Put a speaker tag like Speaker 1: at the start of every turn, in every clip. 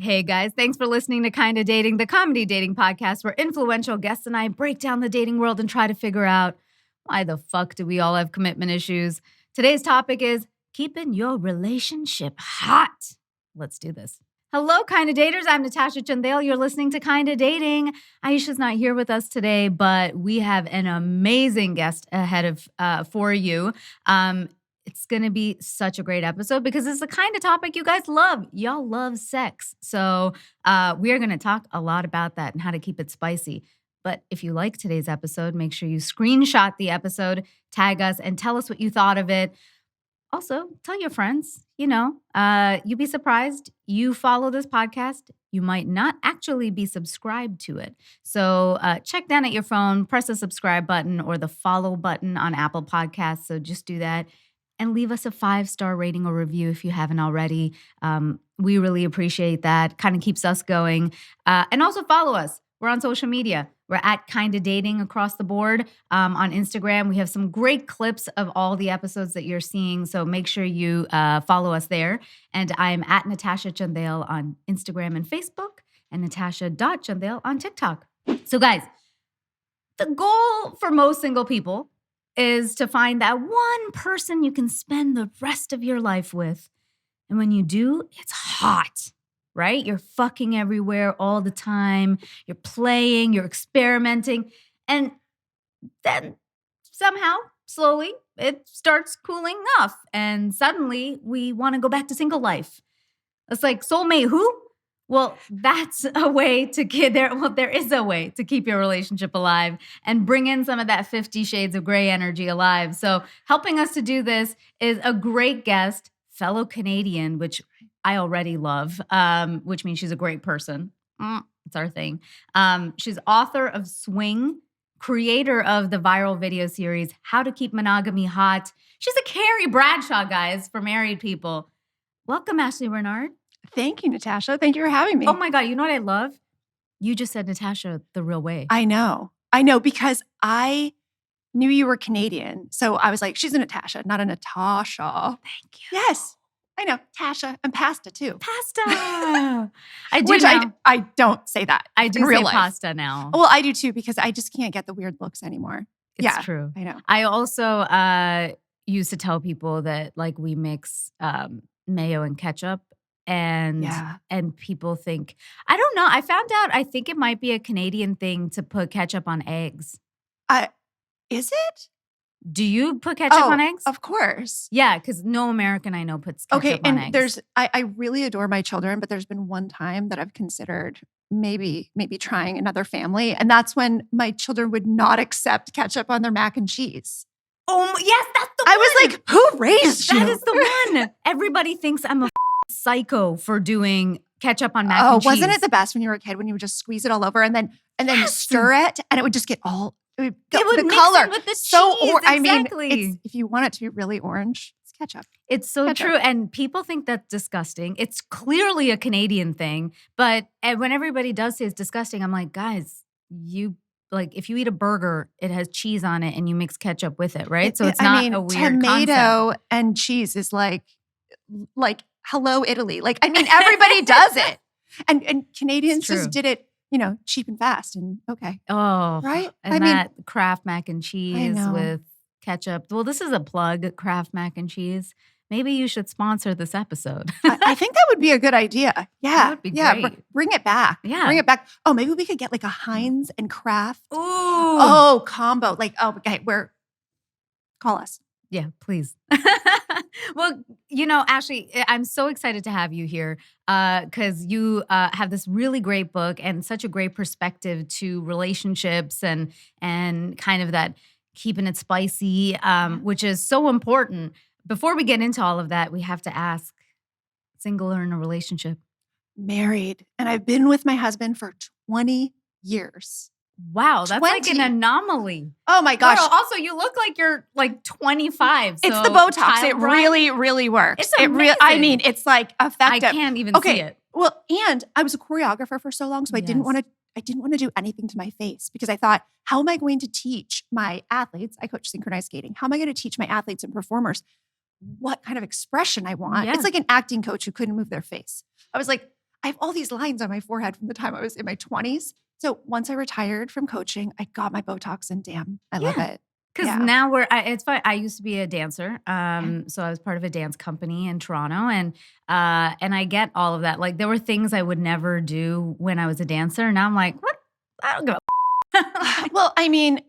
Speaker 1: Hey guys, thanks for listening to Kinda Dating, the comedy dating podcast where influential guests and I break down the dating world and try to figure out why the fuck do we all have commitment issues. Today's topic is keeping your relationship hot. Let's do this. Hello, Kinda Daters. I'm Natasha Chandel. You're listening to Kinda Dating. Aisha's not here with us today, but we have an amazing guest ahead of for you. It's going to be such a great episode because it's the kind of topic you guys love. Y'all love sex. So we are going to talk a lot about that and how to keep it spicy. But if you like today's episode, make sure you screenshot the episode, tag us, and tell us what you thought of it. Also, tell your friends, you'd be surprised. You follow this podcast, you might not actually be subscribed to it. So check down at your phone, press the subscribe button or the follow button on Apple Podcasts. So just do that. And leave us a 5-star rating or review if you haven't already. We really appreciate that. Kind of keeps us going. And also follow us. We're on social media. We're at Kinda Dating across the board. On Instagram, we have some great clips of all the episodes that you're seeing. So make sure you follow us there. And I'm at Natasha Chandel on Instagram and Facebook and Natasha.Chandel on TikTok. So guys, the goal for most single people is to find that one person you can spend the rest of your life with. And when you do, it's hot, right? You're fucking everywhere all the time. You're playing, you're experimenting. And then somehow, slowly, it starts cooling off. And suddenly we want to go back to single life. It's like, soulmate who? Well, that's a way to get there. Well, there is a way to keep your relationship alive and bring in some of that 50 Shades of Grey energy alive. So helping us to do this is a great guest, fellow Canadian, which I already love, which means she's a great person. It's our thing. She's author of Swing, creator of the viral video series, How to Keep Monogamy Hot. She's a Carrie Bradshaw, guys, for married people. Welcome, Ashleigh Renard.
Speaker 2: Thank you, Natasha. Thank you for having me.
Speaker 1: Oh my God, you know what I love? You just said Natasha the real way.
Speaker 2: I know, because I knew you were Canadian. So I was like, she's a Natasha, not a Natasha.
Speaker 1: Thank you.
Speaker 2: Yes, I know. Tasha and pasta too.
Speaker 1: Pasta. I do
Speaker 2: Which
Speaker 1: now.
Speaker 2: I don't say that.
Speaker 1: I do
Speaker 2: in real
Speaker 1: say
Speaker 2: life.
Speaker 1: pasta now.
Speaker 2: Well, I do too because I just can't get the weird looks anymore.
Speaker 1: It's true.
Speaker 2: I know.
Speaker 1: I also used to tell people that like we mix mayo and ketchup. And people think, I don't know. I found out, I think it might be a Canadian thing to put ketchup on eggs.
Speaker 2: Is it?
Speaker 1: Do you put ketchup on eggs?
Speaker 2: Of course.
Speaker 1: Yeah, because no American I know puts ketchup on eggs.
Speaker 2: I really adore my children, but there's been one time that I've considered maybe trying another family. And that's when my children would not accept ketchup on their mac and cheese.
Speaker 1: Oh, yes, that's the one.
Speaker 2: I was like, who raised you?
Speaker 1: That is the one. Everybody thinks I'm a psycho for doing ketchup on mac and cheese.
Speaker 2: Wasn't it the best when you were a kid when you would just squeeze it all over and then stir it and it would just get all
Speaker 1: it would
Speaker 2: the
Speaker 1: mix
Speaker 2: color
Speaker 1: in with the
Speaker 2: so
Speaker 1: cheese. Exactly.
Speaker 2: I mean, if you want it to be really orange, it's ketchup.
Speaker 1: It's so true. And people think that's disgusting. It's clearly a Canadian thing. But when everybody does say it's disgusting, I'm like, guys, if you eat a burger, it has cheese on it and you mix ketchup with it, right? So it's not a weird
Speaker 2: tomato
Speaker 1: concept.
Speaker 2: And cheese is like hello, Italy. Like, I mean, everybody does it. And Canadians just did it, cheap and fast and okay.
Speaker 1: Oh,
Speaker 2: right?
Speaker 1: And that Kraft mac and cheese with ketchup. Well, this is a plug, Kraft mac and cheese. Maybe you should sponsor this episode.
Speaker 2: I think that would be a good idea. Yeah.
Speaker 1: That would be great.
Speaker 2: Bring it back.
Speaker 1: Yeah.
Speaker 2: Bring it back. Oh, maybe we could get like a Heinz and Kraft.
Speaker 1: Ooh.
Speaker 2: Oh, combo. Like, okay, call us.
Speaker 1: Yeah, please. Well, Ashleigh, I'm so excited to have you here because you have this really great book and such a great perspective to relationships and kind of that keeping it spicy, which is so important. Before we get into all of that, we have to ask, single or in a relationship?
Speaker 2: Married. And I've been with my husband for 20 years.
Speaker 1: Wow, that's 20. Like an anomaly.
Speaker 2: Oh my gosh.
Speaker 1: Girl, also, you look like you're like 25. So
Speaker 2: it's the Botox. It really, really works.
Speaker 1: It's amazing.
Speaker 2: It's like effective.
Speaker 1: I can't even see it.
Speaker 2: Well, and I was a choreographer for so long, so I didn't want to do anything to my face because I thought, how am I going to teach my athletes? I coach synchronized skating. How am I going to teach my athletes and performers what kind of expression I want? Yeah. It's like an acting coach who couldn't move their face. I was like, I have all these lines on my forehead from the time I was in my 20s. So once I retired from coaching, I got my Botox and damn, I love it.
Speaker 1: Because now it's fun. I used to be a dancer. So I was part of a dance company in Toronto and I get all of that. Like there were things I would never do when I was a dancer. Now I'm like, what? I don't give a
Speaker 2: Well, I mean,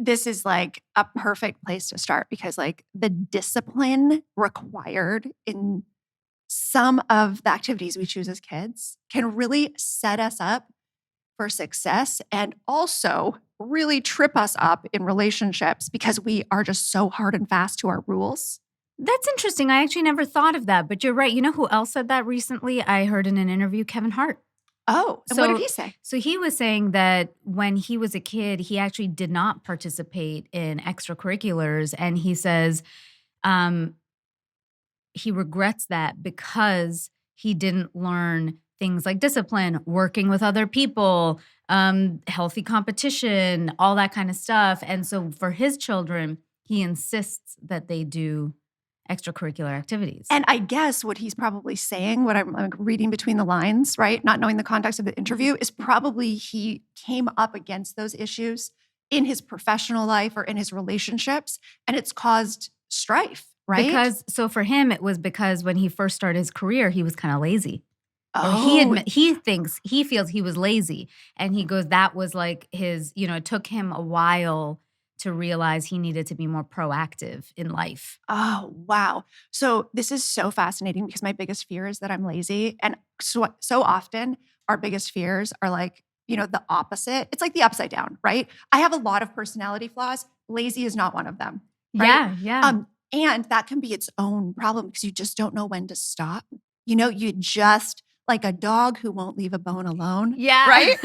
Speaker 2: this is like a perfect place to start because like the discipline required in some of the activities we choose as kids can really set us up for success and also really trip us up in relationships because we are just so hard and fast to our rules.
Speaker 1: That's interesting. I actually never thought of that, but you're right. You know who else said that recently? I heard in an interview, Kevin Hart.
Speaker 2: Oh, and what did he say?
Speaker 1: So he was saying that when he was a kid, he actually did not participate in extracurriculars. And he says he regrets that because he didn't learn things like discipline, working with other people, healthy competition, all that kind of stuff. And so for his children, he insists that they do extracurricular activities.
Speaker 2: And I guess what he's probably saying, what I'm like reading between the lines, right? Not knowing the context of the interview, is probably he came up against those issues in his professional life or in his relationships, and it's caused strife, right?
Speaker 1: So for him, it was because when he first started his career, he was kind of lazy.
Speaker 2: Oh.
Speaker 1: He feels he was lazy. And he goes, that was like his, it took him a while to realize he needed to be more proactive in life.
Speaker 2: Oh, wow. So this is so fascinating because my biggest fear is that I'm lazy. And so often our biggest fears are like, the opposite. It's like the upside down, right? I have a lot of personality flaws. Lazy is not one of them. Right?
Speaker 1: Yeah.
Speaker 2: And that can be its own problem because you just don't know when to stop. You just like a dog who won't leave a bone alone.
Speaker 1: Yeah.
Speaker 2: Right?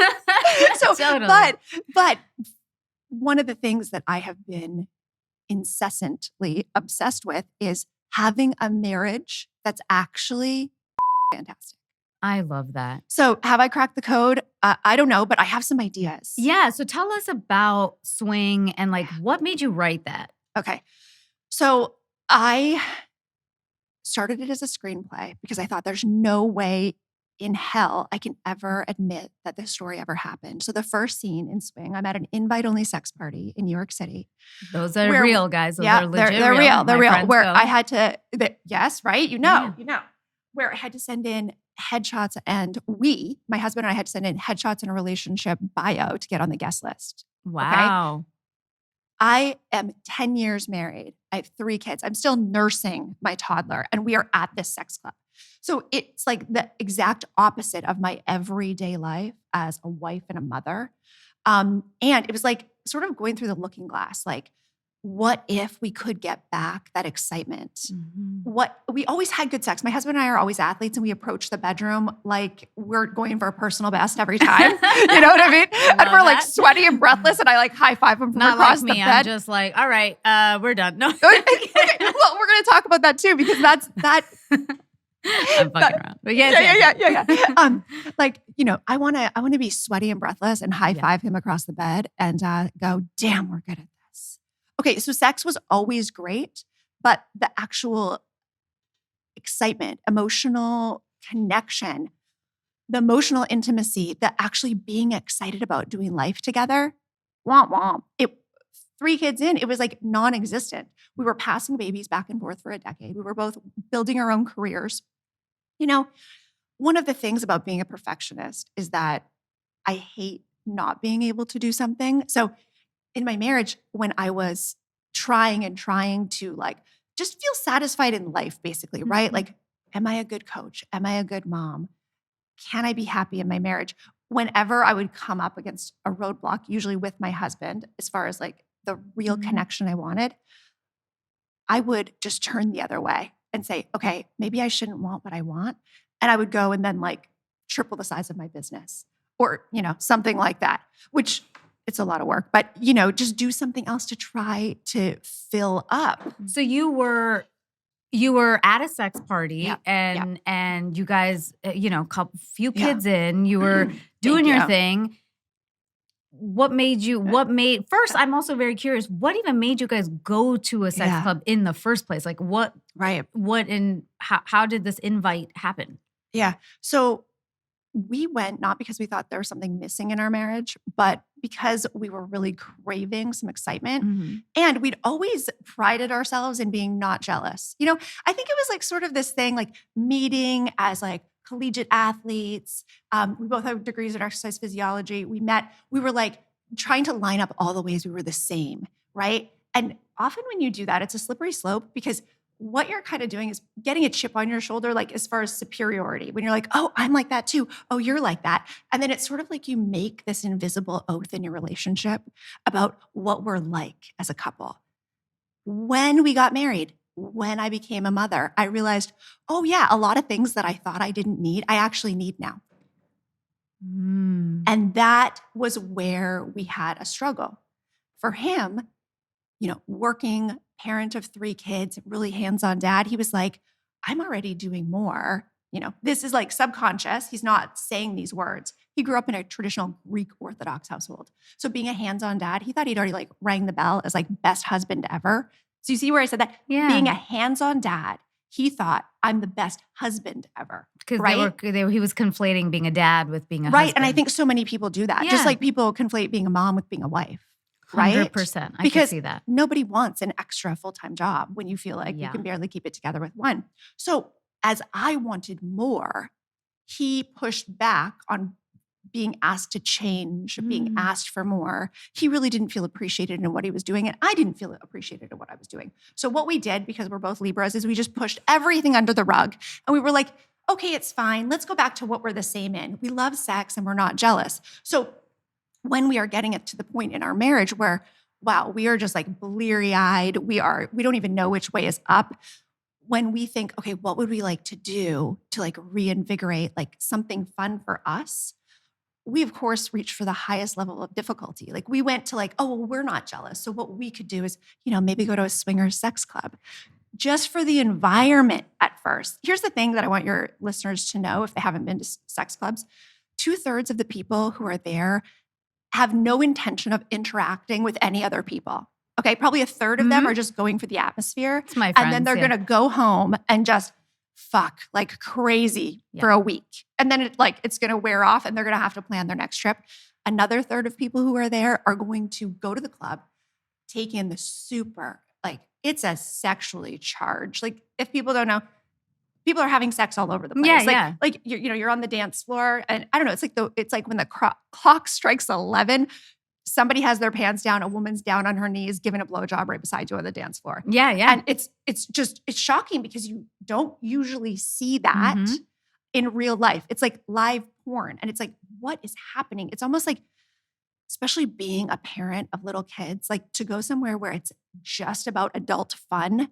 Speaker 2: So,
Speaker 1: totally.
Speaker 2: But one of the things that I have been incessantly obsessed with is having a marriage that's actually fantastic.
Speaker 1: I love that.
Speaker 2: So have I cracked the code? I don't know, but I have some ideas.
Speaker 1: Yeah. So tell us about Swing and like what made you write that?
Speaker 2: Okay. So I started it as a screenplay because I thought there's no way in hell I can ever admit that this story ever happened. So the first scene in Swing, I'm at an invite-only sex party in New York City.
Speaker 1: Those are real, guys. Those are legit
Speaker 2: they're real. They're real. Where
Speaker 1: go.
Speaker 2: I had to, yes, right? Where I had to send in headshots and my husband and I had to send in headshots and a relationship bio to get on the guest list.
Speaker 1: Wow.
Speaker 2: Okay? I am 10 years married. I have 3 kids. I'm still nursing my toddler and we are at this sex club. So it's like the exact opposite of my everyday life as a wife and a mother. And it was like sort of going through the looking glass, like, what if we could get back that excitement? Mm-hmm. We always had good sex. My husband and I are always athletes and we approach the bedroom like we're going for a personal best every time. You know what I mean? And we're like sweaty and breathless and I like high five him from across the bed.
Speaker 1: I'm just like, all right, we're done. No.
Speaker 2: Okay. Well, we're going to talk about that too because that's that.
Speaker 1: I'm fucking around. But yeah.
Speaker 2: I want to be sweaty and breathless and high five him across the bed and go, damn, we're good at this. Okay, so sex was always great, but the actual excitement, emotional connection, the emotional intimacy, the actually being excited about doing life together, womp womp. 3 kids in, it was like non-existent. We were passing babies back and forth for a decade. We were both building our own careers. One of the things about being a perfectionist is that I hate not being able to do something. So in my marriage, when I was trying to like just feel satisfied in life, basically, right? Mm-hmm. Like, am I a good coach? Am I a good mom? Can I be happy in my marriage? Whenever I would come up against a roadblock, usually with my husband, as far as like the real connection I wanted, I would just turn the other way and say, okay, maybe I shouldn't want what I want. And I would go and then like triple the size of my business or, something like that, which it's a lot of work, but just do something else to try to fill up.
Speaker 1: So you were at a sex party and you guys, few kids in, you were doing your thing. First, I'm also very curious, what even made you guys go to a sex club in the first place? Like how did this invite happen?
Speaker 2: Yeah. So we went not because we thought there was something missing in our marriage, but because we were really craving some excitement.
Speaker 1: Mhm.
Speaker 2: And we'd always prided ourselves in being not jealous. You know, I think it was like sort of this thing, like meeting as like collegiate athletes. We both have degrees in exercise physiology. We met, we were like trying to line up all the ways we were the same, right? And often when you do that, it's a slippery slope because what you're kind of doing is getting a chip on your shoulder, like as far as superiority, when you're like, oh, I'm like that too. Oh, you're like that. And then it's sort of like you make this invisible oath in your relationship about what we're like as a couple. When we got married, when I became a mother, I realized, oh yeah, a lot of things that I thought I didn't need, I actually need now. And that was where we had a struggle. For him, you know, working parent of 3 kids, really hands-on dad, he was like, I'm already doing more. You know, this is like subconscious. He's not saying these words. He grew up in a traditional Greek Orthodox household. So being a hands-on dad, he thought he'd already like rang the bell as like best husband ever. So you see where I said that?
Speaker 1: Yeah.
Speaker 2: Being a hands-on dad, he thought I'm the best husband ever.
Speaker 1: Because
Speaker 2: right?
Speaker 1: he was conflating being a dad with being a
Speaker 2: right.
Speaker 1: husband.
Speaker 2: And I think so many people do that. Just
Speaker 1: Yeah.
Speaker 2: like people conflate being a mom with being a wife. Right?
Speaker 1: 100%. I can
Speaker 2: Because
Speaker 1: see that.
Speaker 2: nobody wants an extra full-time job when you feel like you
Speaker 1: Yeah.
Speaker 2: can barely keep it together with one. So as I wanted more, he pushed back on being asked to change, being asked for more. He really didn't feel appreciated in what he was doing, and I didn't feel appreciated in what I was doing. So what we did, because we're both Libras, is we just pushed everything under the rug. And we were like, okay, it's fine. Let's go back to what we're the same in. We love sex and we're not jealous. So when we are getting it to the point in our marriage where, wow, we are just like bleary-eyed, we don't even know which way is up. When we think, okay, what would we like to do to like reinvigorate like something fun for us? We of course reached for the highest level of difficulty. Like we went to like, oh, well, we're not jealous. So what we could do is, you know, maybe go to a swinger sex club just for the environment at first. Here's the thing that I want your listeners to know if they haven't been to sex clubs. 2/3 of the people who are there have no intention of interacting with any other people. Okay, probably 1/3 of them are just going for the atmosphere.
Speaker 1: It's my friends,
Speaker 2: and then they're
Speaker 1: yeah.
Speaker 2: going to go home and just fuck like crazy for a week. And then it's going to wear off and they're going to have to plan their next trip. Another 1/3 of people who are there are going to go to the club, take in the super, like it's a sexually charged. Like if people don't know, people are having sex all over the place.
Speaker 1: Yeah.
Speaker 2: Like you're on the dance floor, and I don't know. It's like when the clock strikes 11, somebody has their pants down, a woman's down on her knees, giving a blowjob right beside you on the dance floor.
Speaker 1: Yeah.
Speaker 2: And it's shocking because you don't usually see that in real life. It's like live porn, and it's like, what is happening? It's almost like, especially being a parent of little kids, like to go somewhere where it's just about adult fun.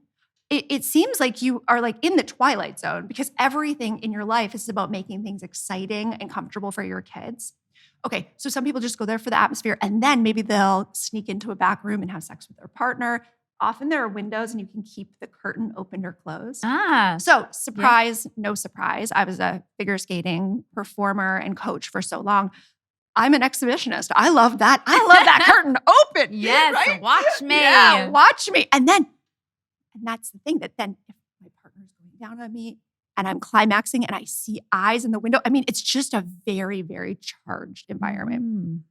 Speaker 2: It seems like you are like in the twilight zone because everything in your life is about making things exciting and comfortable for your kids. Okay, so some people just go there for the atmosphere and then maybe they'll sneak into a back room and have sex with their partner. Often there are windows and you can keep the curtain open or closed. So surprise, no surprise. I was a figure skating performer and coach for so long. I'm an exhibitionist. I love that. I love that curtain open.
Speaker 1: Yes,
Speaker 2: right?
Speaker 1: watch me.
Speaker 2: Yeah, watch me. And that's the thing that then if my partner's going down on me and I'm climaxing and I see eyes in the window, I mean, it's just a very, very charged environment.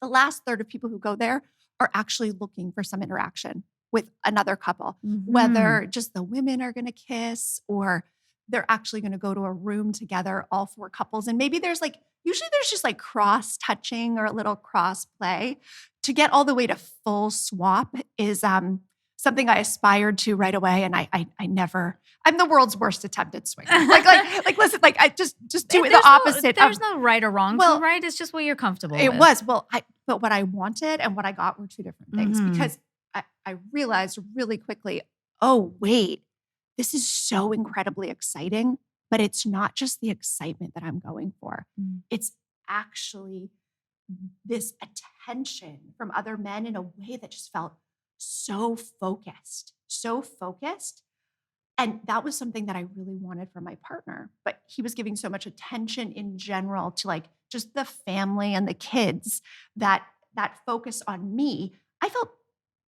Speaker 2: The last 1/3 of people who go there are actually looking for some interaction with another couple, whether just the women are going to kiss or they're actually going to go to a room together, all 4 couples. And maybe usually there's just like cross touching or a little cross play. To get all the way to full swap is something I aspired to right away. And I'm the world's worst attempt at swinging. Listen, I just do the opposite.
Speaker 1: There's no right or wrong to right. It's just what you're comfortable with.
Speaker 2: It was. But what I wanted and what I got were 2 different things because I realized really quickly, oh, wait, this is so incredibly exciting, but it's not just the excitement that I'm going for. It's actually this attention from other men in a way that just felt so focused. And that was something that I really wanted from my partner, but he was giving so much attention in general to like just the family and the kids that focus on me.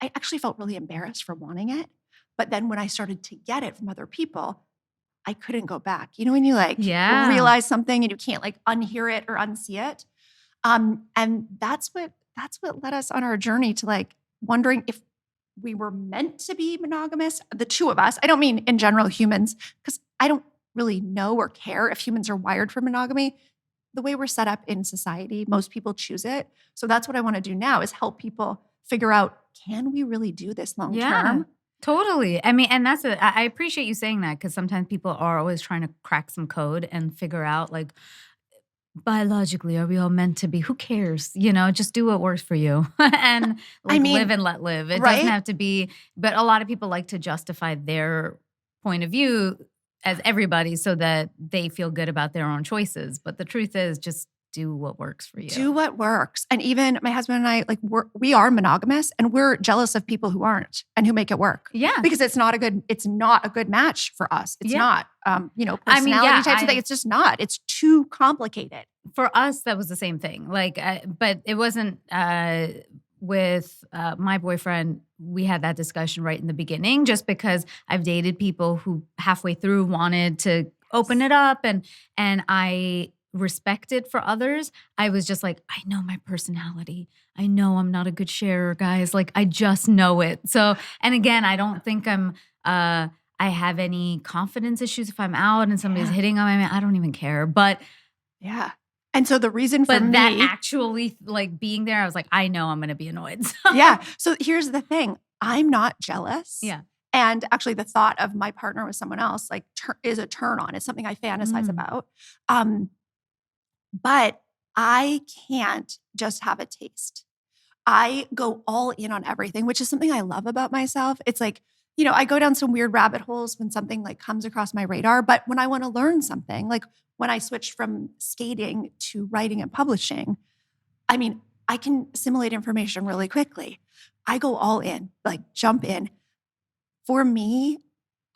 Speaker 2: I actually felt really embarrassed for wanting it. But then when I started to get it from other people, I couldn't go back. You know, when you like
Speaker 1: Yeah.
Speaker 2: realize something and you can't like unhear it or unsee it. And that's what led us on our journey to like wondering if we were meant to be monogamous, the two of us. I don't mean in general humans, because I don't really know or care if humans are wired for monogamy. The way we're set up in society, most people choose it. So that's what I want to do now is help people figure out, can we really do this long term?
Speaker 1: Totally. I mean, and I appreciate you saying that because sometimes people are always trying to crack some code and figure out like, biologically, are we all meant to be? Who cares? You know, just do what works for you and like live and let live. It doesn't have to be, but a lot of people like to justify their point of view as everybody so that they feel good about their own choices. But the truth is just do what works for you.
Speaker 2: Do what works. And even my husband and I, like we are monogamous and we're jealous of people who aren't and who make it work.
Speaker 1: Yeah.
Speaker 2: Because it's not a good match for us. It's not, personality types of thing. It's just not. It's too complicated.
Speaker 1: For us, that was the same thing. Like, but it wasn't with my boyfriend. We had that discussion right in the beginning, just because I've dated people who halfway through wanted to open it up, and I respect it for others. I was just like, I know my personality. I know I'm not a good sharer, guys. Like, I just know it. So, and again, I don't think I have any confidence issues if I'm out and somebody's hitting on me. I don't even care. But
Speaker 2: yeah. And so the reason for me,
Speaker 1: that actually like being there, I was like, I know I'm going to be annoyed.
Speaker 2: Yeah. So here's the thing. I'm not jealous.
Speaker 1: Yeah.
Speaker 2: And actually the thought of my partner with someone else like is a turn on. It's something I fantasize about. But I can't just have a taste. I go all in on everything, which is something I love about myself. It's like, you know, I go down some weird rabbit holes when something like comes across my radar. But when I want to learn something, like when I switched from skating to writing and publishing, I mean, I can assimilate information really quickly. I go all in, like jump in. For me,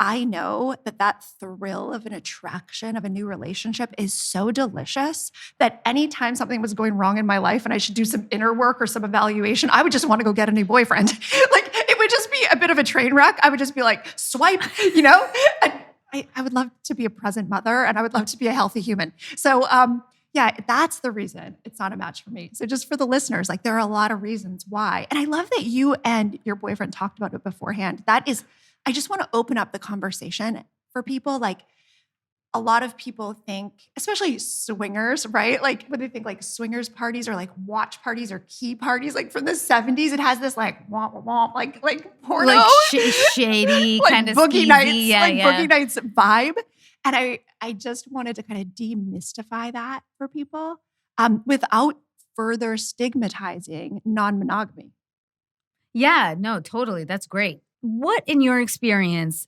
Speaker 2: I know that thrill of an attraction of a new relationship is so delicious that anytime something was going wrong in my life and I should do some inner work or some evaluation, I would just want to go get a new boyfriend. Like it would just be a bit of a train wreck. I would just be like, swipe, you know? And I would love to be a present mother and I would love to be a healthy human. So yeah, that's the reason it's not a match for me. So just for the listeners, like there are a lot of reasons why. And I love that you and your boyfriend talked about it beforehand. I just want to open up the conversation for people. Like a lot of people think, especially swingers, right? Like when they think like swingers parties or like watch parties or key parties, like from the 70s, it has this like womp womp, like porno,
Speaker 1: like shady
Speaker 2: like
Speaker 1: kind of
Speaker 2: boogie
Speaker 1: skeezy.
Speaker 2: nights,
Speaker 1: Yeah,
Speaker 2: boogie nights vibe. And I just wanted to kind of demystify that for people without further stigmatizing non-monogamy.
Speaker 1: Yeah, no, totally. That's great. What, in your experience,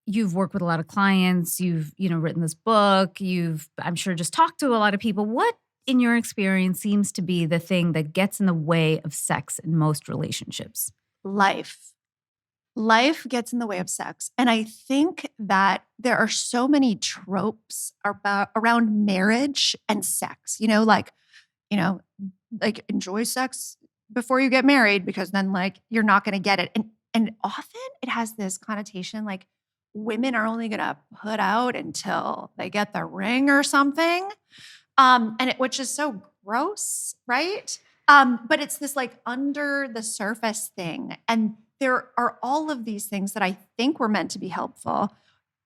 Speaker 1: you've worked with a lot of clients, you've, written this book, I'm sure just talked to a lot of people. What, in your experience, seems to be the thing that gets in the way of sex in most relationships?
Speaker 2: Life gets in the way of sex. And I think that there are so many tropes around marriage and sex, like enjoy sex before you get married, because then like you're not going to get it. And often it has this connotation like women are only going to put out until they get the ring or something. Which is so gross, right? But it's this like under the surface thing. And there are all of these things that I think were meant to be helpful,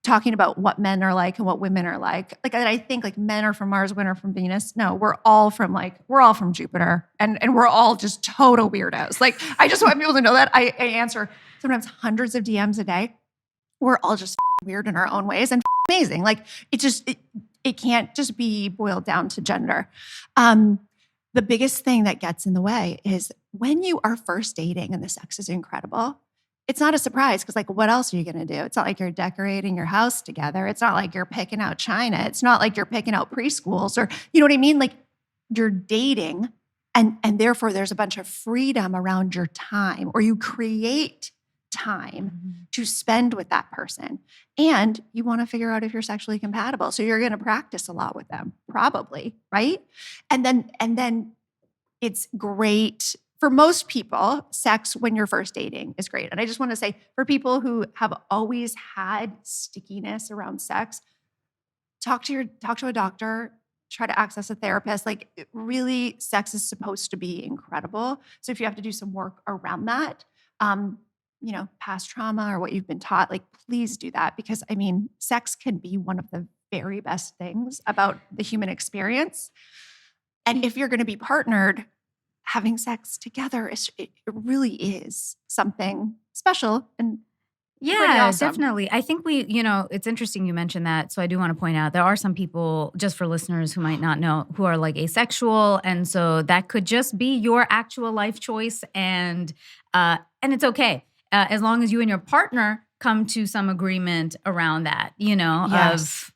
Speaker 2: talking about what men are like and what women are like. Like I think like men are from Mars, women are from Venus. No, we're all from Jupiter, and we're all just total weirdos. Like I just want people to know that I answer sometimes hundreds of DMs a day. We're all just weird in our own ways and amazing. Like it can't just be boiled down to gender. The biggest thing that gets in the way is when you are first dating and the sex is incredible, it's not a surprise because like, what else are you going to do? It's not like you're decorating your house together. It's not like you're picking out china. It's not like you're picking out preschools or, you know what I mean? Like you're dating and therefore there's a bunch of freedom around your time, or you create time to spend with that person. And you want to figure out if you're sexually compatible. So you're going to practice a lot with them, probably, right? And then it's great for most people, sex when you're first dating is great. And I just want to say, for people who have always had stickiness around sex, talk to a doctor, try to access a therapist. Like really, sex is supposed to be incredible. So if you have to do some work around that, past trauma or what you've been taught, like please do that, because I mean, sex can be one of the very best things about the human experience. And if you're going to be partnered, having sex together it really is something special and pretty awesome.
Speaker 1: Definitely. I think it's interesting you mentioned that. So I do want to point out there are some people, just for listeners who might not know, who are like asexual. And so that could just be your actual life choice. And it's okay. As long as you and your partner come to some agreement around that,
Speaker 2: Yes.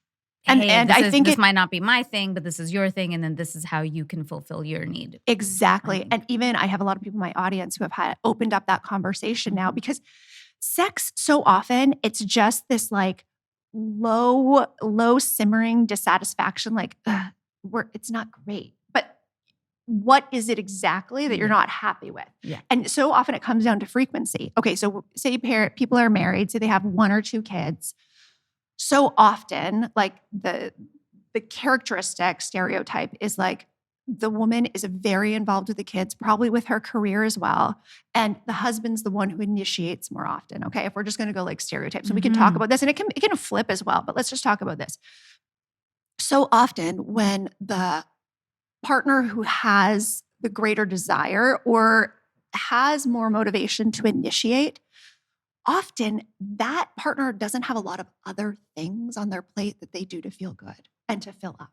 Speaker 1: This might not be my thing, but this is your thing. And then this is how you can fulfill your need.
Speaker 2: Exactly. And even I have a lot of people in my audience who have opened up that conversation now, because sex, so often it's just this like low simmering dissatisfaction, like it's not great. But what is it exactly that you're not happy with?
Speaker 1: Yeah.
Speaker 2: And so often it comes down to frequency. Okay, so say people are married, say they have 1 or 2 kids. So often, like the characteristic stereotype is like the woman is very involved with the kids, probably with her career as well. And the husband's the one who initiates more often. Okay. If we're just going to go like stereotypes, and we can talk about this, and it can flip as well, but let's just talk about this. So often when the partner who has the greater desire or has more motivation to initiate, often that partner doesn't have a lot of other things on their plate that they do to feel good and to fill up.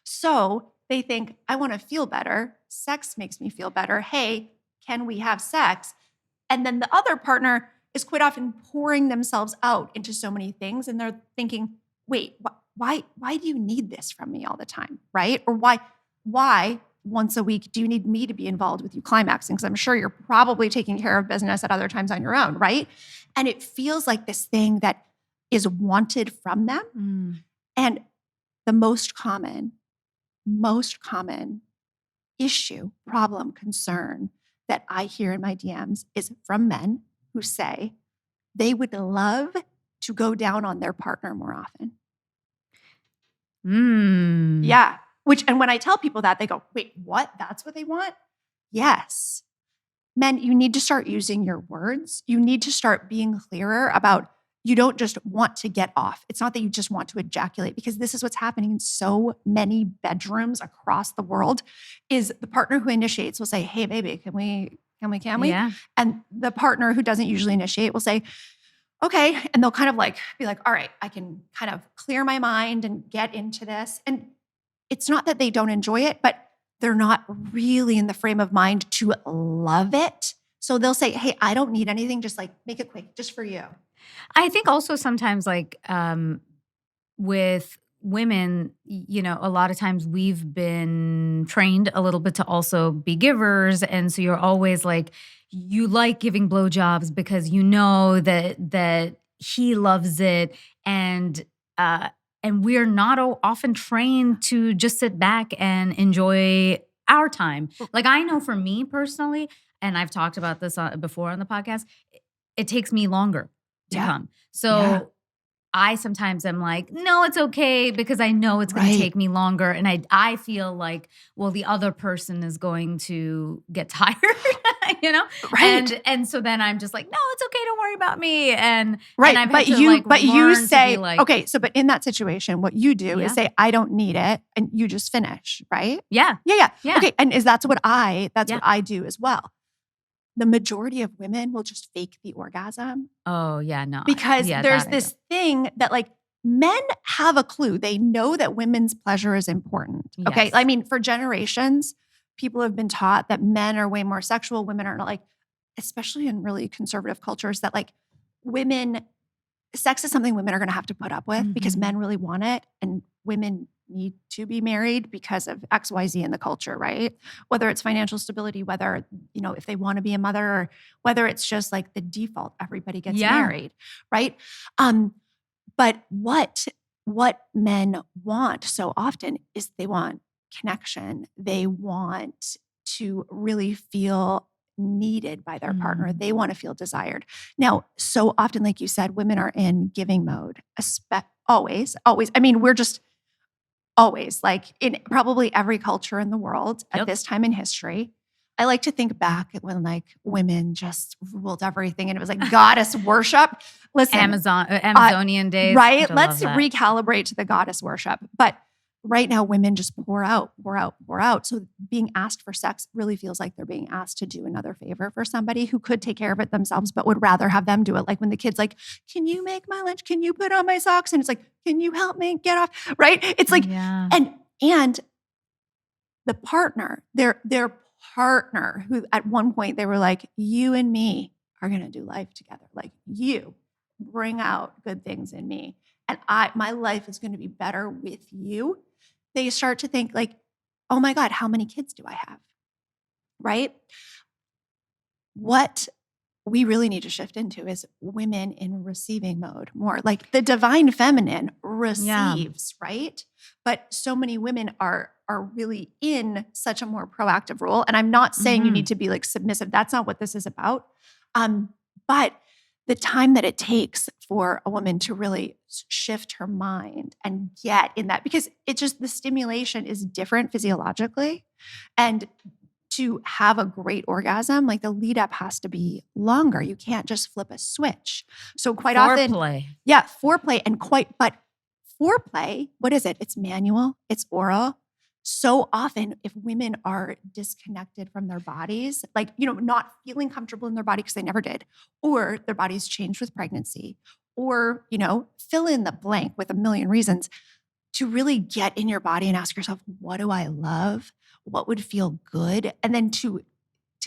Speaker 2: So they think, I want to feel better. Sex makes me feel better. Hey, can we have sex? And then the other partner is quite often pouring themselves out into so many things. And they're thinking, wait, why do you need this from me all the time? Right? Or why once a week do you need me to be involved with you climaxing? Because I'm sure you're probably taking care of business at other times on your own, right? And it feels like this thing that is wanted from them. And the most common issue, problem, concern that I hear in my DMs is from men who say they would love to go down on their partner more often. Yeah. And when I tell people that, they go, wait, what? That's what they want? Yes. Men, you need to start using your words. You need to start being clearer about you don't just want to get off. It's not that you just want to ejaculate, because this is what's happening in so many bedrooms across the world is the partner who initiates will say, hey, baby, can we?
Speaker 1: Yeah.
Speaker 2: And the partner who doesn't usually initiate will say, okay. And they'll kind of like be like, all right, I can kind of clear my mind and get into this. And it's not that they don't enjoy it, but they're not really in the frame of mind to love it. So they'll say, hey, I don't need anything. Just like make it quick, just for you.
Speaker 1: I think also sometimes like with women, a lot of times we've been trained a little bit to also be givers. And so you're always like, you like giving blowjobs because you know that he loves it. And we're not often trained to just sit back and enjoy our time. Like I know for me personally, and I've talked about this before on the podcast, it takes me longer to come. So I sometimes am like, no, it's okay, because I know it's going to take me longer. And I feel like, well, the other person is going to get tired, Right. And so then I'm just like, no, it's okay. Don't worry about me. And
Speaker 2: right.
Speaker 1: And
Speaker 2: but you say, like, okay, so but in that situation, what you do is say, I don't need it. And you just finish, right?
Speaker 1: Yeah.
Speaker 2: Okay. And that's what I do as well. The majority of women will just fake the orgasm.
Speaker 1: Oh, yeah, no.
Speaker 2: Because there's this thing that like men have a clue. They know that women's pleasure is important.
Speaker 1: Yes.
Speaker 2: Okay. I mean, for generations, people have been taught that men are way more sexual. Women are not, like, especially in really conservative cultures, that like sex is something women are going to have to put up with because men really want it. And women need to be married because of XYZ in the culture, right? Whether it's financial stability, whether, if they want to be a mother, or whether it's just like the default, everybody gets married, right? But what men want so often is they want connection. They want to really feel needed by their partner. They want to feel desired. Now, so often, like you said, women are in giving mode, always. I mean, we're just always, like in probably every culture in the world at this time in history. I like to think back at when like women just ruled everything and it was like goddess worship. Listen,
Speaker 1: Amazonian days.
Speaker 2: Right? Let's recalibrate to the goddess worship. But right now, women just pour out. So being asked for sex really feels like they're being asked to do another favor for somebody who could take care of it themselves, but would rather have them do it. Like when the kid's like, can you make my lunch? Can you put on my socks? And it's like, can you help me get off? Right? It's like, and the partner, their partner, who at one point they were like, you and me are going to do life together. Like you bring out good things in me. And my life is going to be better with you. They start to think like, oh my God, how many kids do I have? Right? What we really need to shift into is women in receiving mode more. Like the divine feminine receives, right? But so many women are really in such a more proactive role. And I'm not saying you need to be like submissive. That's not what this is about. But the time that it takes for a woman to really shift her mind and get in that, because it's just the stimulation is different physiologically. And to have a great orgasm, like the lead up has to be longer. You can't just flip a switch. So quite often, foreplay but foreplay, what is it? It's manual, it's oral. So often if women are disconnected from their bodies, like, not feeling comfortable in their body because they never did, or their bodies changed with pregnancy, or, fill in the blank with a million reasons, to really get in your body and ask yourself, what do I love? What would feel good? And then to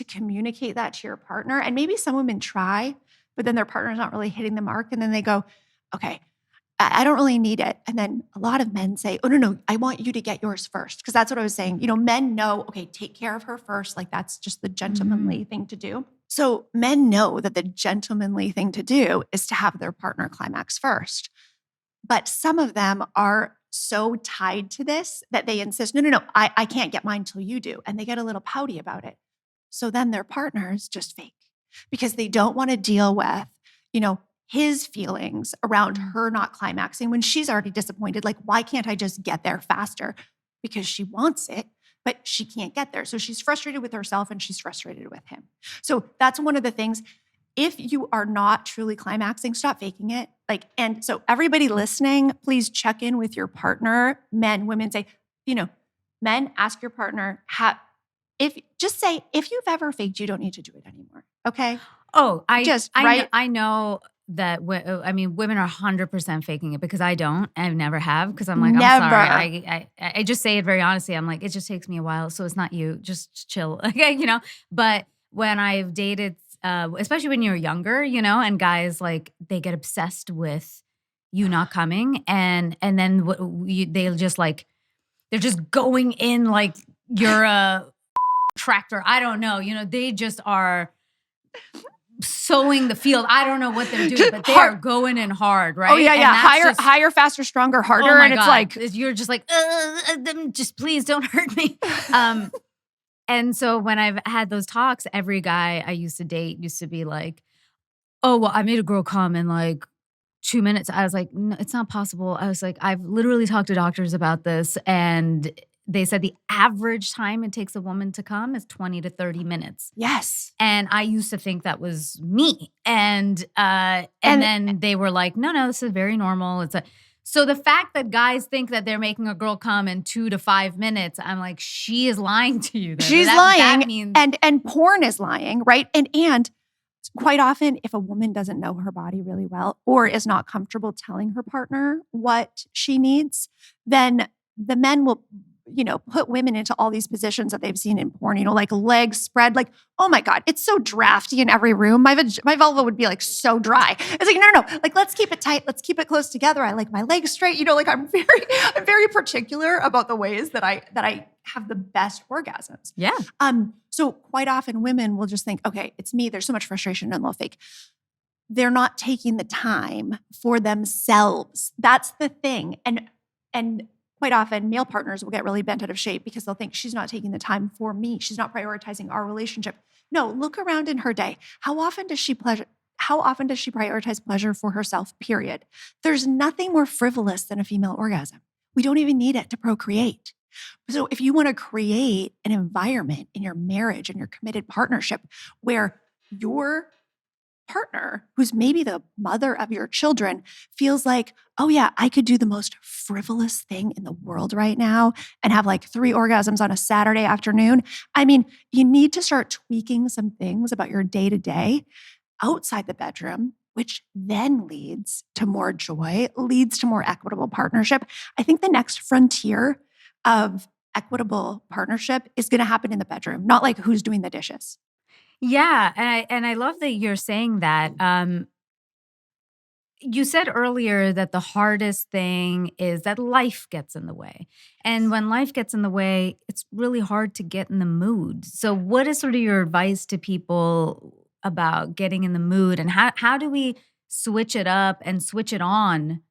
Speaker 2: communicate that to your partner. And maybe some women try, but then their partner's not really hitting the mark. And then they go, okay, I don't really need it. And then a lot of men say, oh, no, I want you to get yours first. Because that's what I was saying. Men know, okay, take care of her first. Like that's just the gentlemanly thing to do. So men know that the gentlemanly thing to do is to have their partner climax first. But some of them are so tied to this that they insist, no, I can't get mine till you do. And they get a little pouty about it. So then their partners just fake because they don't want to deal with, his feelings around her not climaxing when she's already disappointed. Like, why can't I just get there faster? Because she wants it, but she can't get there. So she's frustrated with herself and she's frustrated with him. So that's one of the things. If you are not truly climaxing, stop faking it. And so everybody listening, please check in with your partner. Men, women, say, men, ask your partner, if you've ever faked, you don't need to do it anymore. Okay.
Speaker 1: Oh, I know that women are 100% faking it because I don't. I never have because I'm like, I'm sorry. I just say it very honestly. I'm like, it just takes me a while. So it's not you. Just chill. Okay, But when I've dated, especially when you're younger, and guys like they get obsessed with you not coming, and then they'll just like they're just going in like you're a tractor. I don't know. They just are sowing the field. I don't know what they're doing, but they are going in hard, right?
Speaker 2: Oh yeah. Higher, faster, stronger, harder.
Speaker 1: Oh my
Speaker 2: and it's
Speaker 1: God.
Speaker 2: like,
Speaker 1: you're just like, just please don't hurt me. And so when I've had those talks, every guy I used to date used to be like, oh, well, I made a girl come in like 2 minutes. I was like, no, it's not possible. I was like, I've literally talked to doctors about this. And they said the average time it takes a woman to come is 20 to 30 minutes.
Speaker 2: Yes.
Speaker 1: And I used to think that was me. And then they were like, no, this is very normal. So the fact that guys think that they're making a girl come in 2 to 5 minutes, I'm like, she is lying to you.
Speaker 2: She's lying. That means- and porn is lying, right? And quite often, if a woman doesn't know her body really well or is not comfortable telling her partner what she needs, then the men will put women into all these positions that they've seen in porn, like legs spread, like, oh my God, it's so drafty in every room. My vulva would be like so dry. It's like, no, like, let's keep it tight. Let's keep it close together. I like my legs straight. Like I'm very particular about the ways that I have the best orgasms.
Speaker 1: Yeah.
Speaker 2: So quite often women will just think, okay, it's me. There's so much frustration and they'll fake. They're not taking the time for themselves. That's the thing. And quite often male partners will get really bent out of shape because they'll think she's not taking the time for me. She's not prioritizing our relationship. No, look around in her day. How often does she prioritize pleasure for herself, period? There's nothing more frivolous than a female orgasm. We don't even need it to procreate. So if you want to create an environment in your marriage and your committed partnership where your partner, who's maybe the mother of your children, feels like, oh yeah, I could do the most frivolous thing in the world right now and have like 3 orgasms on a Saturday afternoon. I mean, you need to start tweaking some things about your day-to-day outside the bedroom, which then leads to more joy, leads to more equitable partnership. I think the next frontier of equitable partnership is going to happen in the bedroom, not like who's doing the dishes.
Speaker 1: Yeah, and I love that you're saying that. You said earlier that the hardest thing is that life gets in the way. And when life gets in the way, it's really hard to get in the mood. So what is sort of your advice to people about getting in the mood, and how do we switch it up and switch it on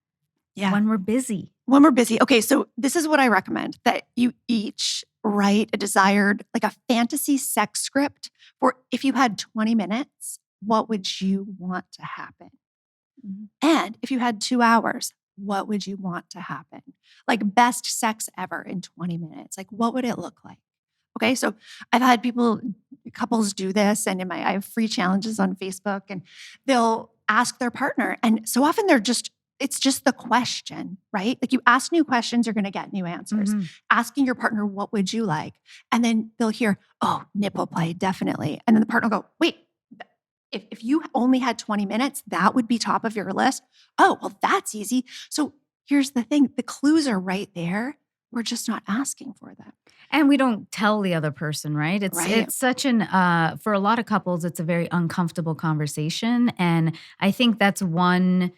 Speaker 1: when we're busy?
Speaker 2: When we're busy. Okay, so this is what I recommend, that you each write a desired, like a fantasy sex script for if you had 20 minutes, what would you want to happen? And if you had 2 hours, what would you want to happen? Like best sex ever in 20 minutes. Like what would it look like? Okay, so I've had couples do this, and I have free challenges on Facebook, and they'll ask their partner. And so often it's just the question, right? Like you ask new questions, you're going to get new answers. Asking your partner, what would you like? And then they'll hear, oh, nipple play, definitely. And then the partner will go, wait, if you only had 20 minutes, that would be top of your list. Oh, well, that's easy. So here's the thing. The clues are right there. We're just not asking for them.
Speaker 1: And we don't tell the other person, right? It's such for a lot of couples, it's a very uncomfortable conversation. And I think that's one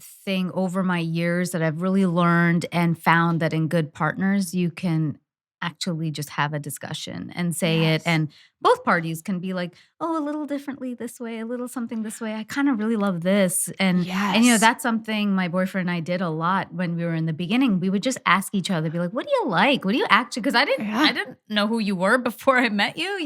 Speaker 1: thing over my years that I've really learned and found that in good partners, you can actually just have a discussion and say it. And both parties can be like, oh, a little differently this way, a little something this way. I kind of really love this. And that's something my boyfriend and I did a lot when we were in the beginning. We would just ask each other, be like, what do you like? What do you actually, because I didn't know who you were before I met you,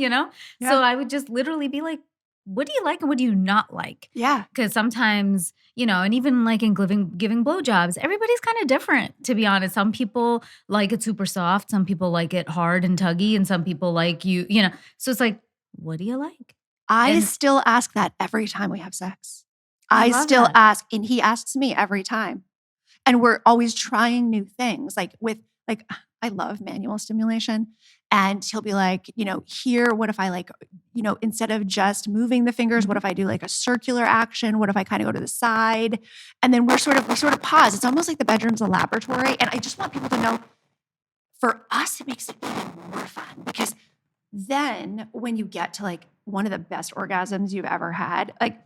Speaker 1: So I would just literally be like, what do you like and what do you not like?
Speaker 2: Yeah.
Speaker 1: Because sometimes, and even like in giving blowjobs, everybody's kind of different, to be honest. Some people like it super soft. Some people like it hard and tuggy. And some people like So it's like, what do you like?
Speaker 2: I still ask that every time we have sex. I still ask, and he asks me every time. And we're always trying new things. I love manual stimulation. And he'll be like, here, what if I instead of just moving the fingers, what if I do like a circular action? What if I kind of go to the side? And then we sort of pause. It's almost like the bedroom's a laboratory. And I just want people to know, for us, it makes it even more fun, because then when you get to like one of the best orgasms you've ever had, like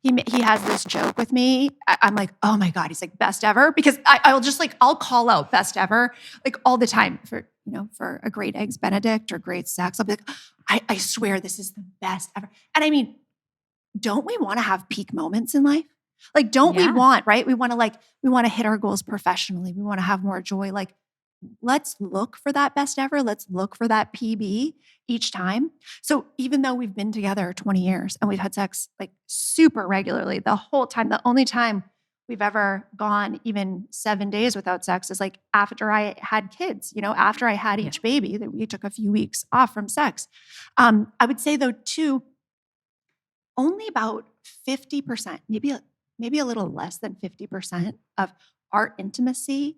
Speaker 2: he has this joke with me. I'm like, oh my God, he's like best ever, because I'll call out best ever like all the time for a great eggs Benedict or great sex. I'll be like, I swear this is the best ever. And I mean, don't we want to have peak moments in life? Like, don't we want, right? We want to hit our goals professionally. We want to have more joy. Like, let's look for that best ever. Let's look for that PB each time. So even though we've been together 20 years and we've had sex like super regularly the whole time, the only time we've ever gone even 7 days without sex is like after I had kids, after I had each baby, that we took a few weeks off from sex. I would say though too, only about 50%, maybe a little less than 50% of our intimacy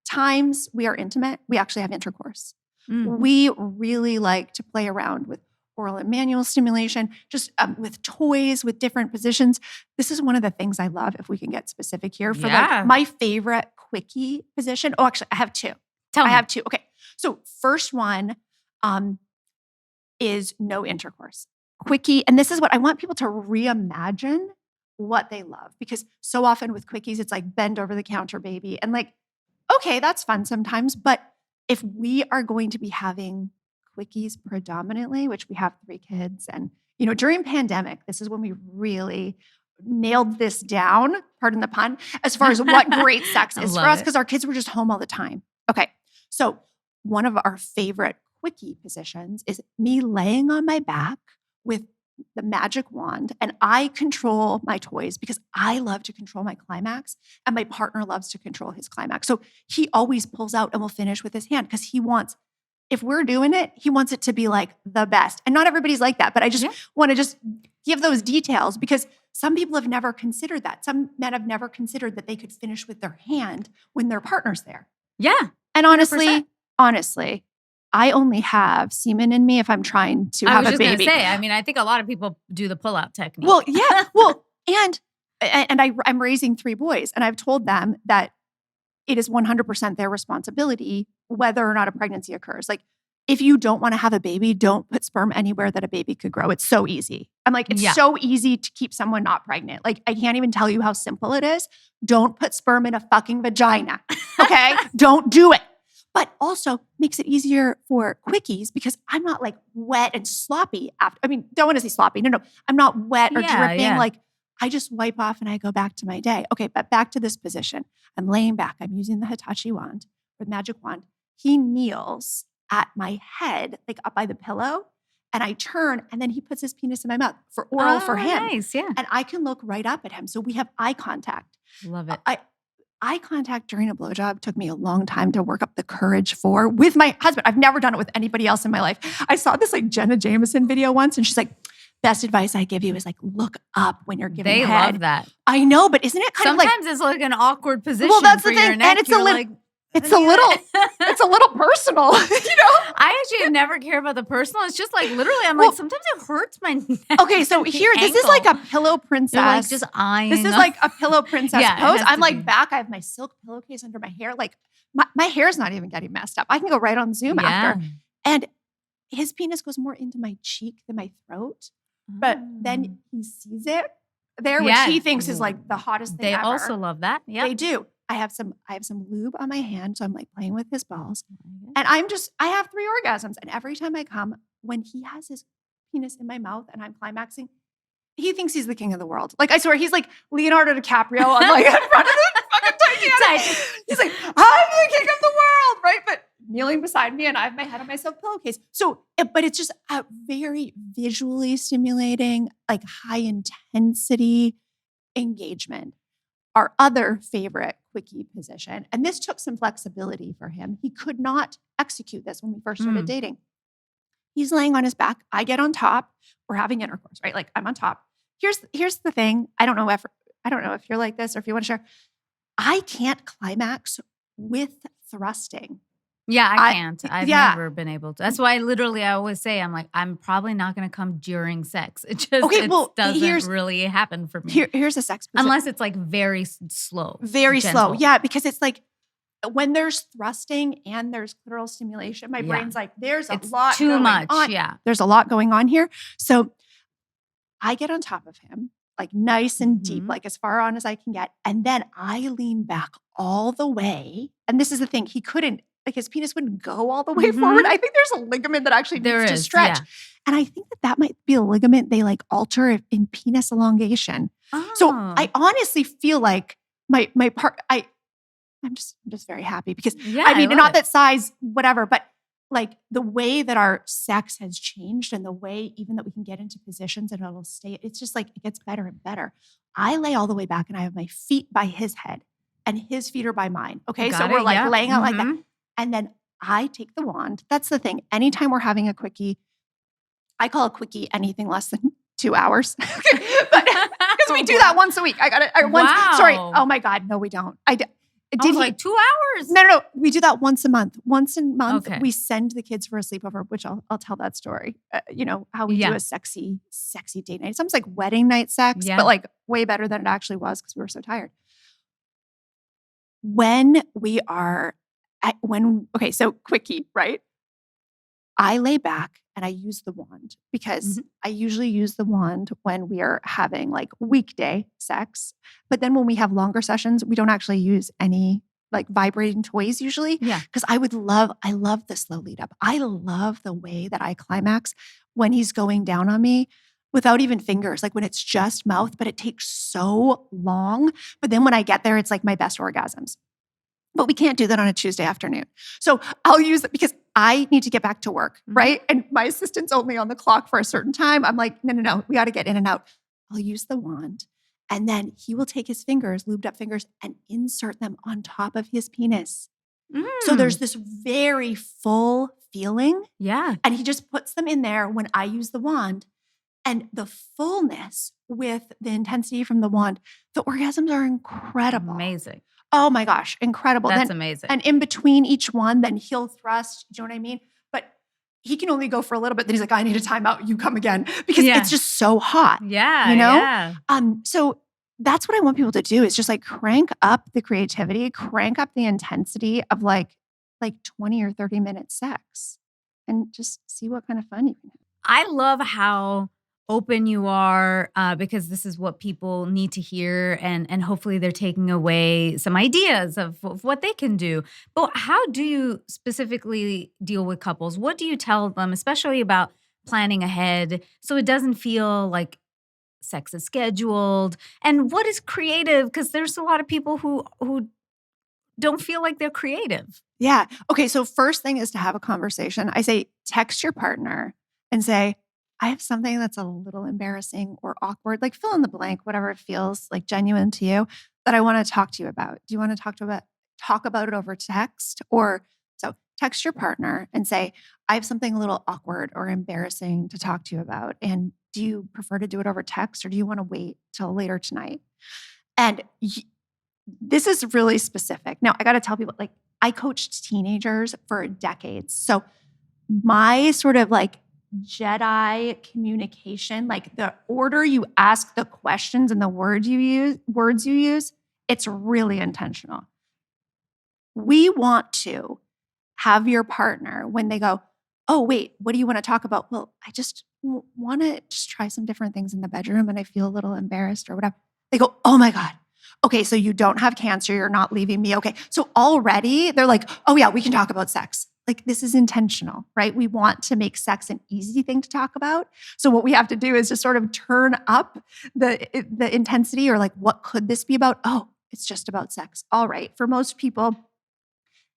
Speaker 2: times we are intimate, we actually have intercourse. We really like to play around with oral and manual stimulation, just with toys, with different positions. This is one of the things I love, if we can get specific here, for like my favorite Quickie position. Oh, actually, I have 2. I have 2. Okay. So first one is no intercourse. Quickie, and this is what I want people to reimagine what they love, because so often with Quickies, it's like bend over the counter, baby. And like, okay, that's fun sometimes. But if we are going to be having Quickies predominantly, which we have 3 kids, and during pandemic, this is when we really nailed this down, pardon the pun, as far as what great sex is for us,
Speaker 1: it.
Speaker 2: because our kids were just home all the time. Okay. So one of our favorite Quickie positions is me laying on my back with the magic wand, and I control my toys because I love to control my climax, and my partner loves to control his climax. So he always pulls out and will finish with his hand because he wants, if we're doing it, he wants it to be like the best. And not everybody's like that, but I just want to just give those details because some people have never considered that. Some men have never considered that they could finish with their hand when their partner's there.
Speaker 1: Yeah.
Speaker 2: And honestly, I only have semen in me if I'm trying to have a baby.
Speaker 1: I was just going to say, I mean, I think a lot of people do the pull-out technique.
Speaker 2: Well, yeah. Well, and I'm raising 3 boys, and I've told them that it is 100% their responsibility whether or not a pregnancy occurs. Like, if you don't want to have a baby, don't put sperm anywhere that a baby could grow. It's so easy. I'm like, it's so easy to keep someone not pregnant. Like, I can't even tell you how simple it is. Don't put sperm in a fucking vagina. Okay? Don't do it. But also makes it easier for quickies because I'm not like wet and sloppy after. I mean, don't want to say sloppy. No. I'm not wet or dripping. Yeah. Like, I just wipe off and I go back to my day. Okay, but back to this position. I'm laying back. I'm using the Hitachi wand, or magic wand. He kneels at my head, like up by the pillow, and I turn, and then he puts his penis in my mouth for oral for him.
Speaker 1: Nice, yeah.
Speaker 2: And I can look right up at him. So we have eye contact.
Speaker 1: Love it.
Speaker 2: Eye contact during a blowjob took me a long time to work up the courage for with my husband. I've never done it with anybody else in my life. I saw this like Jenna Jameson video once, and she's like, best advice I give you is like, look up when you're giving head.
Speaker 1: They love that.
Speaker 2: I know, but isn't it kind of like—
Speaker 1: Sometimes it's like an awkward position.
Speaker 2: Well, that's
Speaker 1: for
Speaker 2: the thing.
Speaker 1: Your neck.
Speaker 2: And it's a little personal, you know?
Speaker 1: I actually never care about the personal. It's just like literally, I'm like, sometimes it hurts my neck.
Speaker 2: Okay, so here, this is like a pillow princess.
Speaker 1: You're like just eyeing.
Speaker 2: This is like a pillow princess pose. I'm like
Speaker 1: be.
Speaker 2: back. I have my silk pillowcase under my hair. Like my hair's not even getting messed up. I can go right on Zoom after. And his penis goes more into my cheek than my throat. But then he sees it there, which he thinks is like the hottest thing ever.
Speaker 1: They also love that. Yeah,
Speaker 2: they do. I have some lube on my hand, so I'm like playing with his balls. And I have 3 orgasms. And every time I come, when he has his penis in my mouth and I'm climaxing, he thinks he's the king of the world. Like, I swear, he's like Leonardo DiCaprio on like in front of the fucking Titanic. He's like, I'm the king of the world, right? But kneeling beside me and I have my head on my silk pillowcase. So, but it's just a very visually stimulating, like high intensity engagement. Our other favorite Quickie position, and this took some flexibility for him. He could not execute this when we first started dating. He's laying on his back. I get on top. We're having intercourse, right? Like I'm on top. Here's the thing. I don't know if you're like this or if you want to share. I can't climax with thrusting.
Speaker 1: Yeah, I can't. I've never been able to. That's why I always say, I'm like, I'm probably not going to come during sex. It just doesn't really happen for me.
Speaker 2: Here's a sex position.
Speaker 1: Unless it's like very slow.
Speaker 2: Very slow. Yeah, because it's like when there's thrusting and there's clitoral stimulation, my brain's like, there's a lot
Speaker 1: too
Speaker 2: going
Speaker 1: much.
Speaker 2: on.
Speaker 1: Yeah.
Speaker 2: There's a lot going on here. So I get on top of him, like nice and deep, like as far on as I can get. And then I lean back all the way. And this is the thing. He couldn't. Like his penis wouldn't go all the way forward. I think there's a ligament that actually needs to stretch. Yeah. And I think that might be a ligament they like alter in penis elongation. Oh. So I honestly feel like my part, I'm just very happy because I mean, not that size, whatever, but like the way that our sex has changed and the way even that we can get into positions and it'll stay, it's just like, it gets better and better. I lay all the way back and I have my feet by his head and his feet are by mine. Okay. So we're like laying out like that. And then I take the wand. That's the thing. Anytime we're having a Quickie, I call a Quickie anything less than 2 hours. But because we do that once a week. I got it. Sorry. Oh my God. No, we don't.
Speaker 1: Like 2 hours?
Speaker 2: No. We do that once a month. Once a month, we send the kids for a sleepover, which I'll tell that story. You know, how we do a sexy date night. It's almost like wedding night sex, but like way better than it actually was because we were so tired. So Quickie, right? I lay back and I use the wand because I usually use the wand when we are having like weekday sex. But then when we have longer sessions, we don't actually use any like vibrating toys usually. Yeah. Because I love the slow lead up. I love the way that I climax when he's going down on me. without even fingers, like when it's just mouth, but it takes so long. But then when I get there, it's like my best orgasms. But we can't do that on a Tuesday afternoon. So I'll use it because I need to get back to work, right? And my assistant's only on the clock for a certain time. I'm like, no, we got to get in and out. I'll use the wand. And then he will take his fingers, lubed up fingers, and insert them on top of his penis. So there's this very full feeling.
Speaker 1: Yeah.
Speaker 2: And he just puts them in there when I use the wand. And the fullness with the intensity from the wand, the orgasms are incredible.
Speaker 1: Amazing.
Speaker 2: Oh my gosh, incredible.
Speaker 1: That's amazing.
Speaker 2: And in between each one, then he'll thrust. Do you know what I mean? But he can only go for a little bit. Then he's like, I need a timeout. You come again. Because it's just so hot.
Speaker 1: Yeah.
Speaker 2: You know?
Speaker 1: Yeah.
Speaker 2: So that's what I want people to do is just like crank up the creativity, crank up the intensity of like 20 or 30 minute sex and just see what kind of fun you can have.
Speaker 1: I love how open you are because this is what people need to hear and hopefully they're taking away some ideas of what they can do. But how do you specifically deal with couples? What do you tell them, especially about planning ahead so it doesn't feel like sex is scheduled? And what is creative? Because there's a lot of people who don't feel like they're creative.
Speaker 2: Yeah. Okay. So first thing is to have a conversation. I say, text your partner and say, I have something that's a little embarrassing or awkward, like fill in the blank, whatever it feels like genuine to you that I want to talk to you about. Do you want to talk about it over text? Or so text your partner and say, I have something a little awkward or embarrassing to talk to you about. And do you prefer to do it over text or do you want to wait till later tonight? And this is really specific. Now I got to tell people, like, I coached teenagers for decades. So my sort of like Jedi communication, like the order you ask the questions and the words you use, it's really intentional. We want to have your partner when they go, oh, wait, what do you want to talk about? Well, I just want to just try some different things in the bedroom and I feel a little embarrassed or whatever. They go, oh my God. Okay, so you don't have cancer. You're not leaving me. Okay. So already they're like, oh yeah, we can talk about sex. Like this is intentional, right? We want to make sex an easy thing to talk about. So what we have to do is just sort of turn up the intensity or like, what could this be about? Oh, it's just about sex. All right. For most people,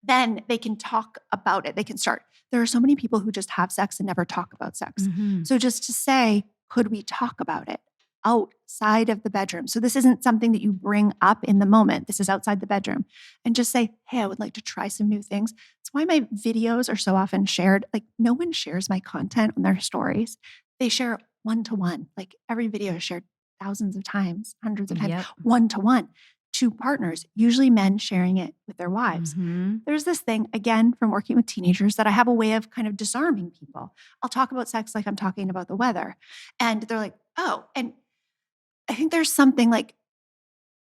Speaker 2: then they can talk about it. They can start. There are so many people who just have sex and never talk about sex. So just to say, could we talk about it outside of the bedroom? So this isn't something that you bring up in the moment. This is outside the bedroom. And just say, hey, I would like to try some new things. That's why my videos are so often shared. Like no one shares my content on their stories. They share one-to-one. Like every video is shared thousands of times, hundreds of times, one-to-one. Two partners, usually men sharing it with their wives. There's this thing, again, from working with teenagers that I have a way of kind of disarming people. I'll talk about sex like I'm talking about the weather. And they're like, oh, and I think there's something like,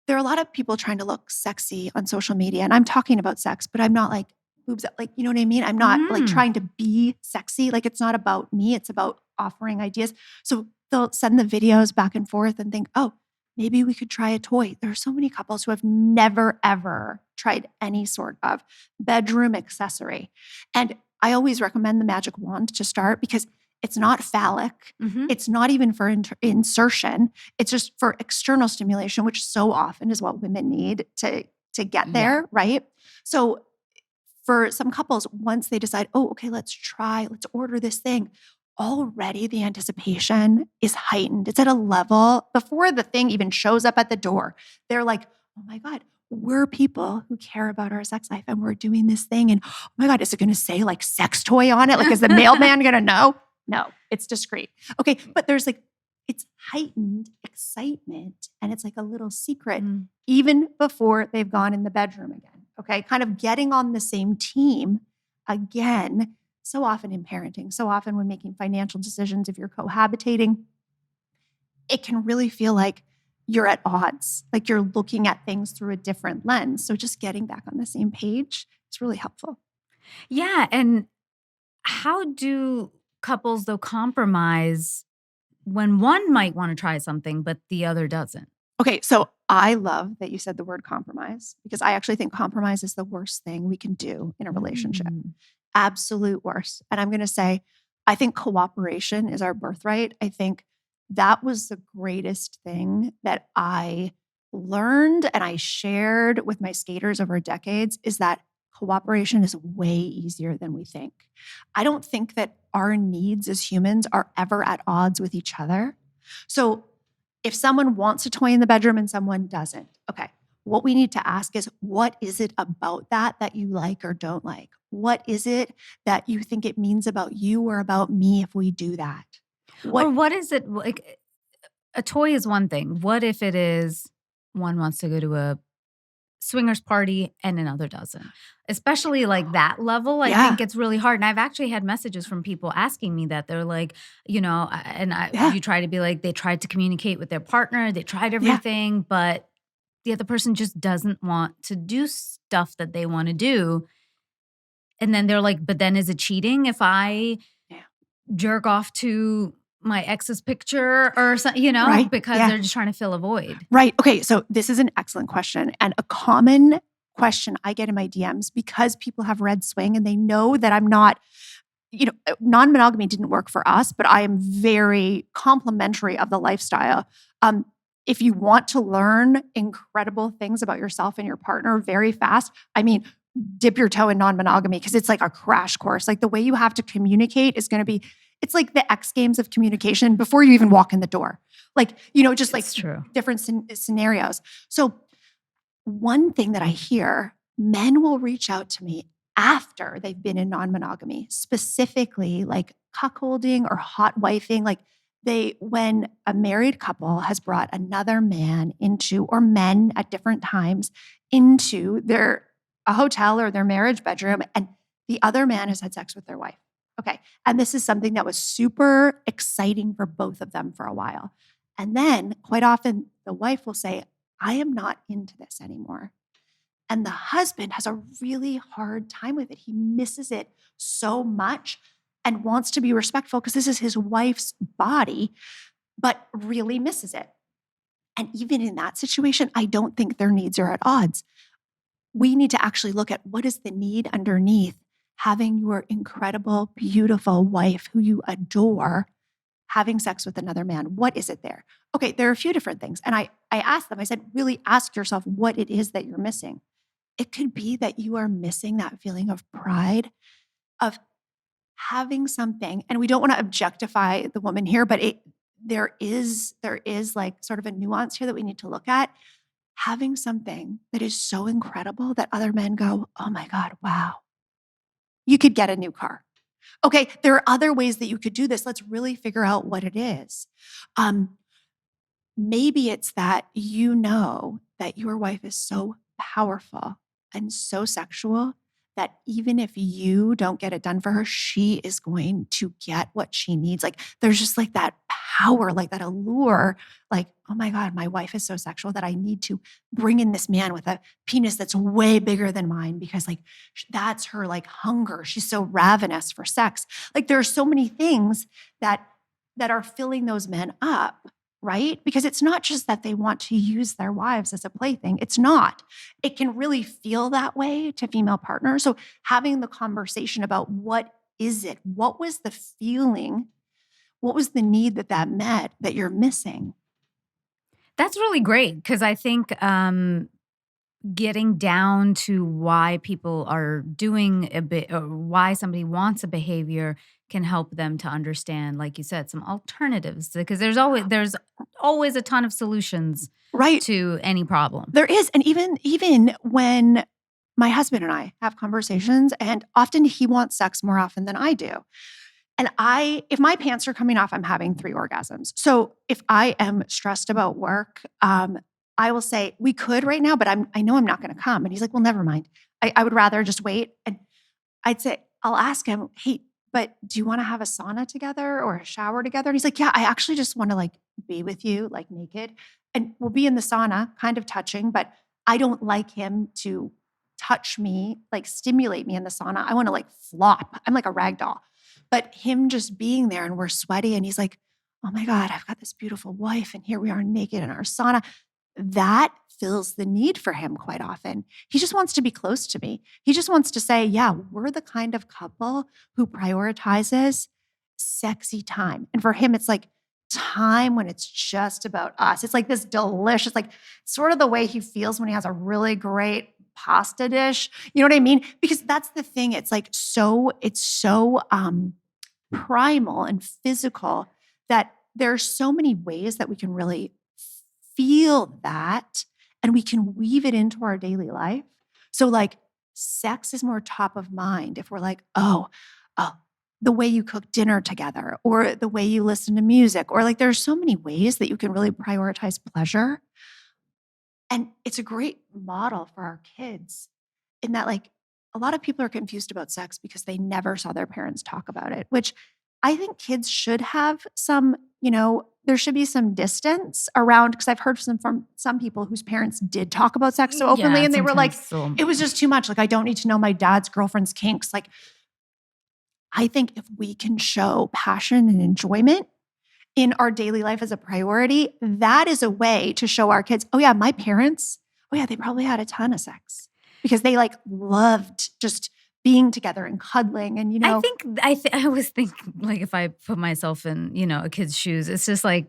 Speaker 2: there are a lot of people trying to look sexy on social media and I'm talking about sex, but I'm not like boobs up, like, you know what I mean? I'm not like trying to be sexy. Like it's not about me. It's about offering ideas. So they'll send the videos back and forth and think, oh, maybe we could try a toy. There are so many couples who have never, ever tried any sort of bedroom accessory. And I always recommend the magic wand to start because it's not phallic. It's not even for insertion. It's just for external stimulation, which so often is what women need to get there, right? So for some couples, once they decide, oh, okay, let's order this thing, already the anticipation is heightened. It's at a level before the thing even shows up at the door. They're like, oh my God, we're people who care about our sex life and we're doing this thing. And oh my God, is it going to say like sex toy on it? Like, is the mailman going to know? No, it's discreet. Okay. But there's like, it's heightened excitement and it's like a little secret even before they've gone in the bedroom again. Okay. Kind of getting on the same team again. So often in parenting, so often when making financial decisions, if you're cohabitating, it can really feel like you're at odds, like you're looking at things through a different lens. So just getting back on the same page is really helpful.
Speaker 1: Yeah. And how do couples, though, compromise when one might want to try something, but the other doesn't?
Speaker 2: Okay, so I love that you said the word compromise because I actually think compromise is the worst thing we can do in a relationship. Absolute worst. And I'm going to say, I think cooperation is our birthright. I think that was the greatest thing that I learned and I shared with my skaters over decades, is that cooperation is way easier than we think. I don't think that our needs as humans are ever at odds with each other. So if someone wants a toy in the bedroom and someone doesn't, okay, what we need to ask is, what is it about that you like or don't like? What is it that you think it means about you or about me if we do that?
Speaker 1: Or what is it like? A toy is one thing. What if it is one wants to go to a swingers party and another doesn't? Especially like that level, I think it's really hard. And I've actually had messages from people asking me that. They're like, you try to be like, they tried to communicate with their partner, they tried everything, but the other person just doesn't want to do stuff that they want to do. And then they're like, but then is it cheating if I jerk off to my ex's picture or something,
Speaker 2: Right.
Speaker 1: because they're just trying to fill a void.
Speaker 2: Right. Okay. So this is an excellent question, and a common question I get in my DMs, because people have read Swing and they know that I'm not, non-monogamy didn't work for us, but I am very complimentary of the lifestyle. If you want to learn incredible things about yourself and your partner very fast, dip your toe in non-monogamy, because it's like a crash course. Like the way you have to communicate is going to be, it's like the X Games of communication before you even walk in the door. Like, just like different scenarios. So one thing that I hear, men will reach out to me after they've been in non-monogamy, specifically like cuckolding or hot wifing. Like when a married couple has brought another man into, or men at different times, into a hotel or their marriage bedroom, and the other man has had sex with their wife. Okay. And this is something that was super exciting for both of them for a while. And then quite often the wife will say, I am not into this anymore. And the husband has a really hard time with it. He misses it so much and wants to be respectful because this is his wife's body, but really misses it. And even in that situation, I don't think their needs are at odds. We need to actually look at, what is the need underneath having your incredible, beautiful wife who you adore having sex with another man? What is it there? Okay, there are a few different things. And I asked them, I said, really ask yourself what it is that you're missing. It could be that you are missing that feeling of pride, of having something. And we don't want to objectify the woman here, but there is like sort of a nuance here that we need to look at. Having something that is so incredible that other men go, oh my God, wow. You could get a new car. Okay, there are other ways that you could do this. Let's really figure out what it is. Maybe it's that that your wife is so powerful and so sexual that even if you don't get it done for her, she is going to get what she needs. Like there's just like that power, like that allure, like, oh my God, my wife is so sexual that I need to bring in this man with a penis that's way bigger than mine, because like that's her like hunger. She's so ravenous for sex. Like there are so many things that are filling those men up. Right? Because it's not just that they want to use their wives as a plaything. It's not. It can really feel that way to female partners. So having the conversation about what is it? What was the feeling? What was the need that met that you're missing?
Speaker 1: That's really great, because I think getting down to why people are doing a bit, or why somebody wants a behavior, can help them to understand, like you said, some alternatives, because there's always a ton of solutions to any problem.
Speaker 2: There is. And even when my husband and I have conversations, and often he wants sex more often than I do. And if my pants are coming off, I'm having 3 orgasms. So if I am stressed about work, I will say, we could right now, but I know I'm not going to come. And he's like, well, never mind. I would rather just wait. And I'll ask him, hey, but do you want to have a sauna together or a shower together? And he's like, yeah, I actually just want to like be with you, like naked. And we'll be in the sauna, kind of touching, but I don't like him to touch me, like stimulate me in the sauna. I want to like flop. I'm like a rag doll. But him just being there and we're sweaty and he's like, oh my God, I've got this beautiful wife and here we are naked in our sauna. That fills the need for him quite often. He just wants to be close to me. He just wants to say, yeah, we're the kind of couple who prioritizes sexy time. And for him, it's like time when it's just about us. It's like this delicious, like sort of the way he feels when he has a really great pasta dish. You know what I mean? Because that's the thing. It's like it's so primal and physical that there are so many ways that we can really feel that and we can weave it into our daily life. So like sex is more top of mind if we're like, oh, the way you cook dinner together or the way you listen to music, or like there's so many ways that you can really prioritize pleasure. And it's a great model for our kids in that like a lot of people are confused about sex because they never saw their parents talk about it, which I think kids should have some, there should be some distance around, because I've heard from some people whose parents did talk about sex so openly and they were like, it was just too much. Like, I don't need to know my dad's girlfriend's kinks. Like, I think if we can show passion and enjoyment in our daily life as a priority, that is a way to show our kids, oh yeah, my parents, they probably had a ton of sex because they like loved just being together and cuddling. And,
Speaker 1: I always think like if I put myself in, a kid's shoes, it's just like,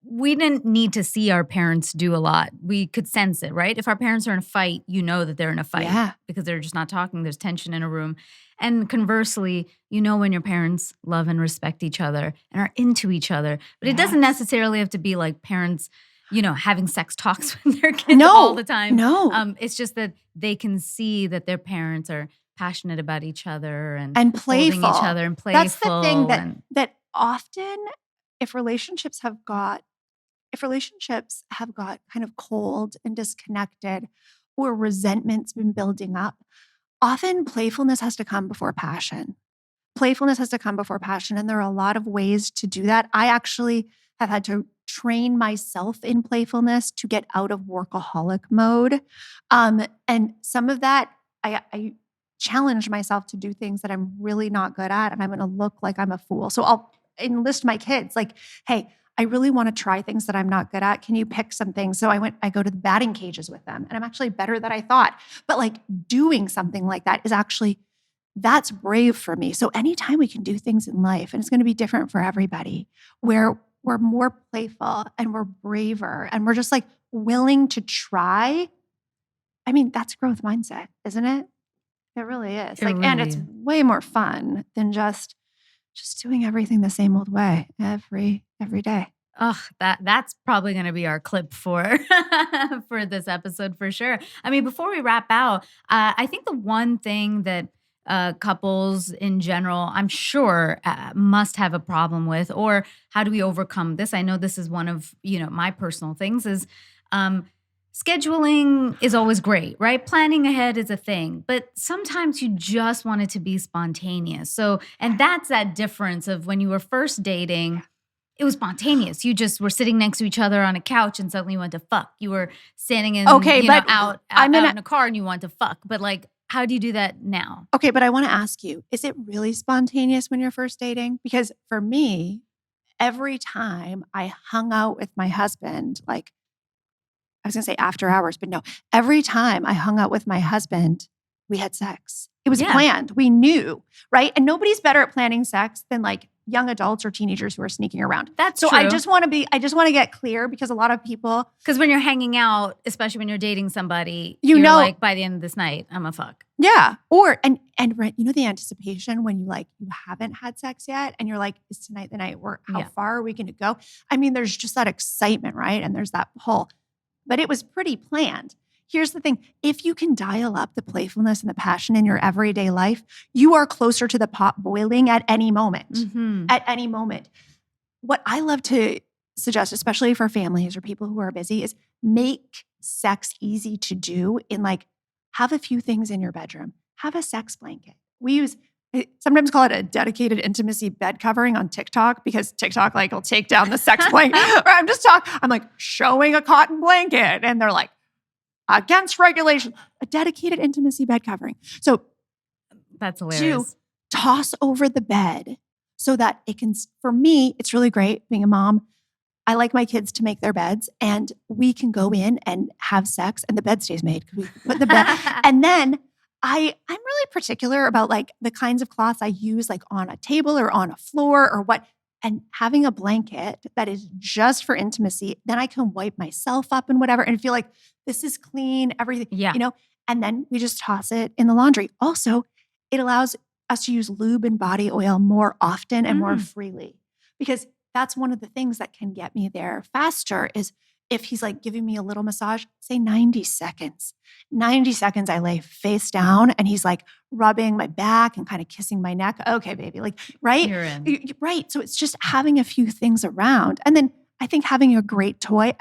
Speaker 1: we didn't need to see our parents do a lot. We could sense it, right? If our parents are in a fight, you know that they're in a fight because they're just not talking. There's tension in a room. And conversely, when your parents love and respect each other and are into each other. But it doesn't necessarily have to be like parents, having sex talks with their kids all the time.
Speaker 2: No.
Speaker 1: It's just that they can see that their parents are passionate about each other and
Speaker 2: playful.
Speaker 1: Holding each other and playful.
Speaker 2: That's the thing that often if relationships have got kind of cold and disconnected or resentment's been building up, often playfulness has to come before passion. Playfulness has to come before passion. And there are a lot of ways to do that. I actually have had to train myself in playfulness to get out of workaholic mode. And some of that, I challenge myself to do things that I'm really not good at, and I'm going to look like I'm a fool. So I'll enlist my kids like, hey, I really want to try things that I'm not good at. Can you pick some things? So I go to the batting cages with them, and I'm actually better than I thought. But like doing something like that is actually, that's brave for me. So anytime we can do things in life, and it's going to be different for everybody, where we're more playful and we're braver and we're just like willing to try. I mean, that's growth mindset, isn't it? It really is. And it's way more fun than just doing everything the same old way every day.
Speaker 1: Oh, that's probably going to be our clip for for this episode for sure. I mean, before we wrap out, I think the one thing that couples in general, I'm sure, must have a problem with, or how do we overcome this? I know this is one of my personal things is scheduling is always great, right? Planning ahead is a thing, but sometimes you just want it to be spontaneous. So, and that's that difference of when you were first dating, it was spontaneous. You just were sitting next to each other on a couch and suddenly you went to fuck. You were standing in, out in a car and you want to fuck. But like, how do you do that now?
Speaker 2: Okay, but I want to ask you, is it really spontaneous when you're first dating? Because for me, every time I hung out with my husband, like, I was going to say after hours, but no. Every time I hung out with my husband, we had sex. It was planned. We knew, right? And nobody's better at planning sex than like young adults or teenagers who are sneaking around.
Speaker 1: That's
Speaker 2: so
Speaker 1: true.
Speaker 2: I just want to get clear, because a lot of people,
Speaker 1: because when you're hanging out, especially when you're dating somebody, you're like, by the end of this night, I'm a fuck.
Speaker 2: Yeah. Or, and the anticipation when you haven't had sex yet and you're like, is tonight the night? Or how far are we going to go? I mean, there's just that excitement, right? And there's that pull. But it was pretty planned. Here's the thing. If you can dial up the playfulness and the passion in your everyday life, you are closer to the pot boiling at any moment. Mm-hmm. At any moment. What I love to suggest, especially for families or people who are busy, is make sex easy to do in have a few things in your bedroom. Have a sex blanket. We sometimes call it a dedicated intimacy bed covering on TikTok, because TikTok will take down the sex blanket. Or I'm showing a cotton blanket and they're like, against regulation, a dedicated intimacy bed covering. So
Speaker 1: that's hilarious.
Speaker 2: Toss over the bed so that it can, for me, it's really great being a mom. I like my kids to make their beds and we can go in and have sex and the bed stays made because we put the bed. And then I'm really particular about the kinds of cloths I use on a table or on a floor or what. And having a blanket that is just for intimacy, then I can wipe myself up and whatever and feel like this is clean, everything,
Speaker 1: Yeah.
Speaker 2: and then we just toss it in the laundry. Also, it allows us to use lube and body oil more often and more freely, because that's one of the things that can get me there faster is if he's like giving me a little massage, say 90 seconds. 90 seconds, I lay face down and he's like rubbing my back and kind of kissing my neck. Okay, baby, like, right?
Speaker 1: You're in.
Speaker 2: Right. So it's just having a few things around. And then I think having a great toy.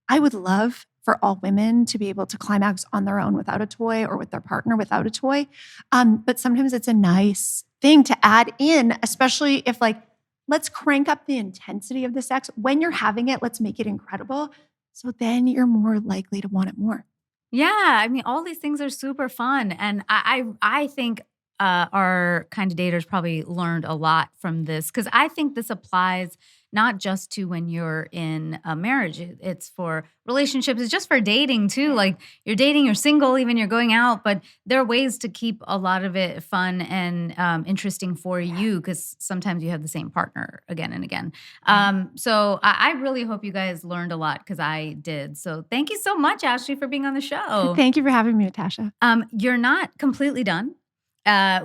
Speaker 2: I would love for all women to be able to climax on their own without a toy or with their partner without a toy. But sometimes it's a nice thing to add in, especially if like, let's crank up the intensity of the sex. When you're having it, let's make it incredible. So then you're more likely to want it more.
Speaker 1: Yeah, I mean, all these things are super fun. And I think our kind of daters probably learned a lot from this, because I think this applies not just to when you're in a marriage. It's for relationships. It's just for dating too. Like you're dating, you're single, even you're going out. But there are ways to keep a lot of it fun and interesting for you, because sometimes you have the same partner again and again. So I really hope you guys learned a lot, because I did. So thank you so much, Ashleigh, for being on the show.
Speaker 2: Thank you for having me, Natasha.
Speaker 1: You're not completely done.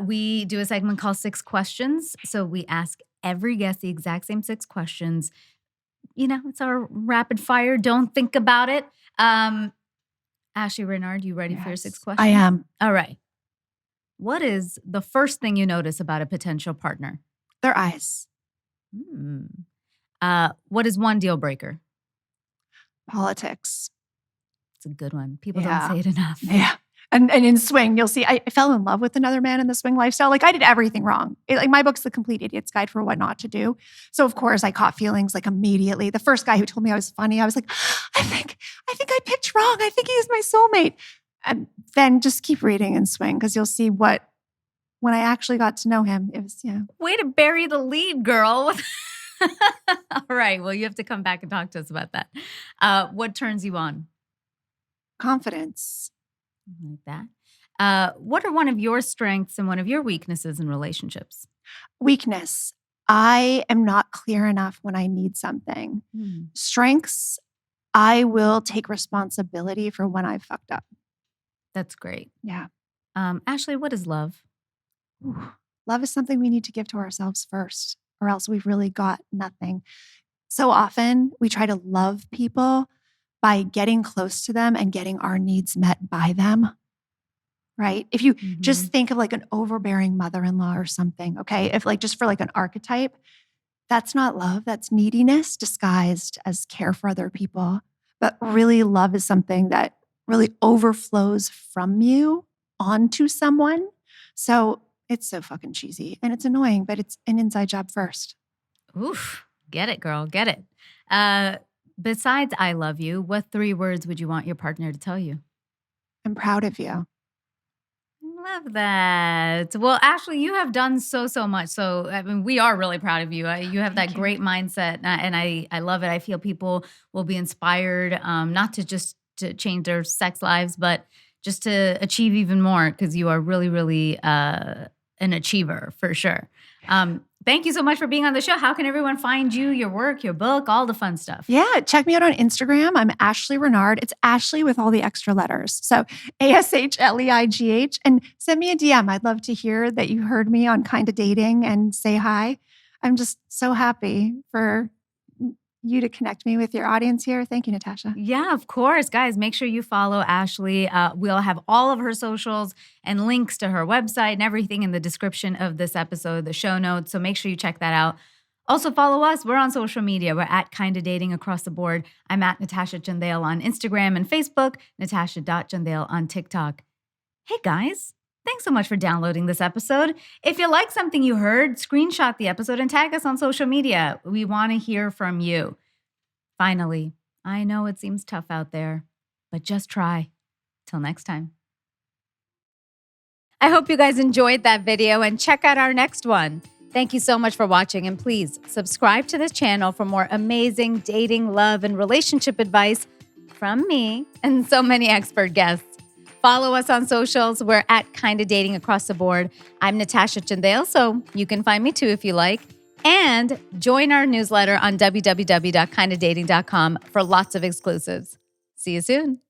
Speaker 1: We do a segment called 6 Questions. So we ask every guest the exact same 6 questions. It's our rapid fire. Don't think about it. Ashleigh Renard, you ready for your 6 questions?
Speaker 2: I am.
Speaker 1: All right. What is the first thing you notice about a potential partner?
Speaker 2: Their eyes.
Speaker 1: What is one deal breaker?
Speaker 2: Politics.
Speaker 1: It's a good one. People don't say it enough.
Speaker 2: Yeah. And in swing, you'll see, I fell in love with another man in the swing lifestyle. Like I did everything wrong. Like my book's The Complete Idiot's Guide for What Not to Do. So of course I caught feelings like immediately. The first guy who told me I was funny, I was like, I think I picked wrong. I think he is my soulmate. And then just keep reading and swing, because you'll see when I actually got to know him, it was,
Speaker 1: Way to bury the lead, girl. All right. Well, you have to come back and talk to us about that. What turns you on?
Speaker 2: Confidence.
Speaker 1: Like that. What are one of your strengths and one of your weaknesses in relationships?
Speaker 2: Weakness. I am not clear enough when I need something. Strengths. I will take responsibility for when I've fucked up.
Speaker 1: That's great.
Speaker 2: Yeah.
Speaker 1: Ashleigh, what is love?
Speaker 2: Love is something we need to give to ourselves first, or else we've really got nothing. So often we try to love people by getting close to them and getting our needs met by them, right? If you just think of like an overbearing mother-in-law or something, okay? If like just for like an archetype, that's not love. That's neediness disguised as care for other people. But really love is something that really overflows from you onto someone. So it's so fucking cheesy and it's annoying, but it's an inside job first.
Speaker 1: Oof. Get it, girl. Get it. Besides I love you, what 3 words would you want your partner to tell you?
Speaker 2: I'm proud of you.
Speaker 1: Love that. Well, Ashleigh, you have done so much. So, I mean, we are really proud of you. You have that great mindset, and I love it. I feel people will be inspired, not to just to change their sex lives, but just to achieve even more, because you are really, really an achiever for sure. Thank you so much for being on the show. How can everyone find you, your work, your book, all the fun stuff?
Speaker 2: Yeah, check me out on Instagram. I'm Ashleigh Renard. It's Ashleigh with all the extra letters. So ASHLEIGH. And send me a DM. I'd love to hear that you heard me on Kinda Dating and say hi. I'm just so happy for you to connect me with your audience here. Thank you, Natasha.
Speaker 1: Yeah, of course. Guys, make sure you follow Ashleigh. We'll have all of her socials and links to her website and everything in the description of this episode, the show notes. So make sure you check that out. Also follow us. We're on social media. We're at Kinda Dating across the board. I'm at Natasha Chandel on Instagram and Facebook, Natasha.Chandel on TikTok. Hey guys, thanks so much for downloading this episode. If you like something you heard, screenshot the episode and tag us on social media. We want to hear from you. Finally, I know it seems tough out there, but just try. Till next time. I hope you guys enjoyed that video and check out our next one. Thank you so much for watching, and please subscribe to this channel for more amazing dating, love, and relationship advice from me and so many expert guests. Follow us on socials. We're at Kinda Dating across the board. I'm Natasha Chandel, so you can find me too if you like. And join our newsletter on www.kindofdating.com for lots of exclusives. See you soon.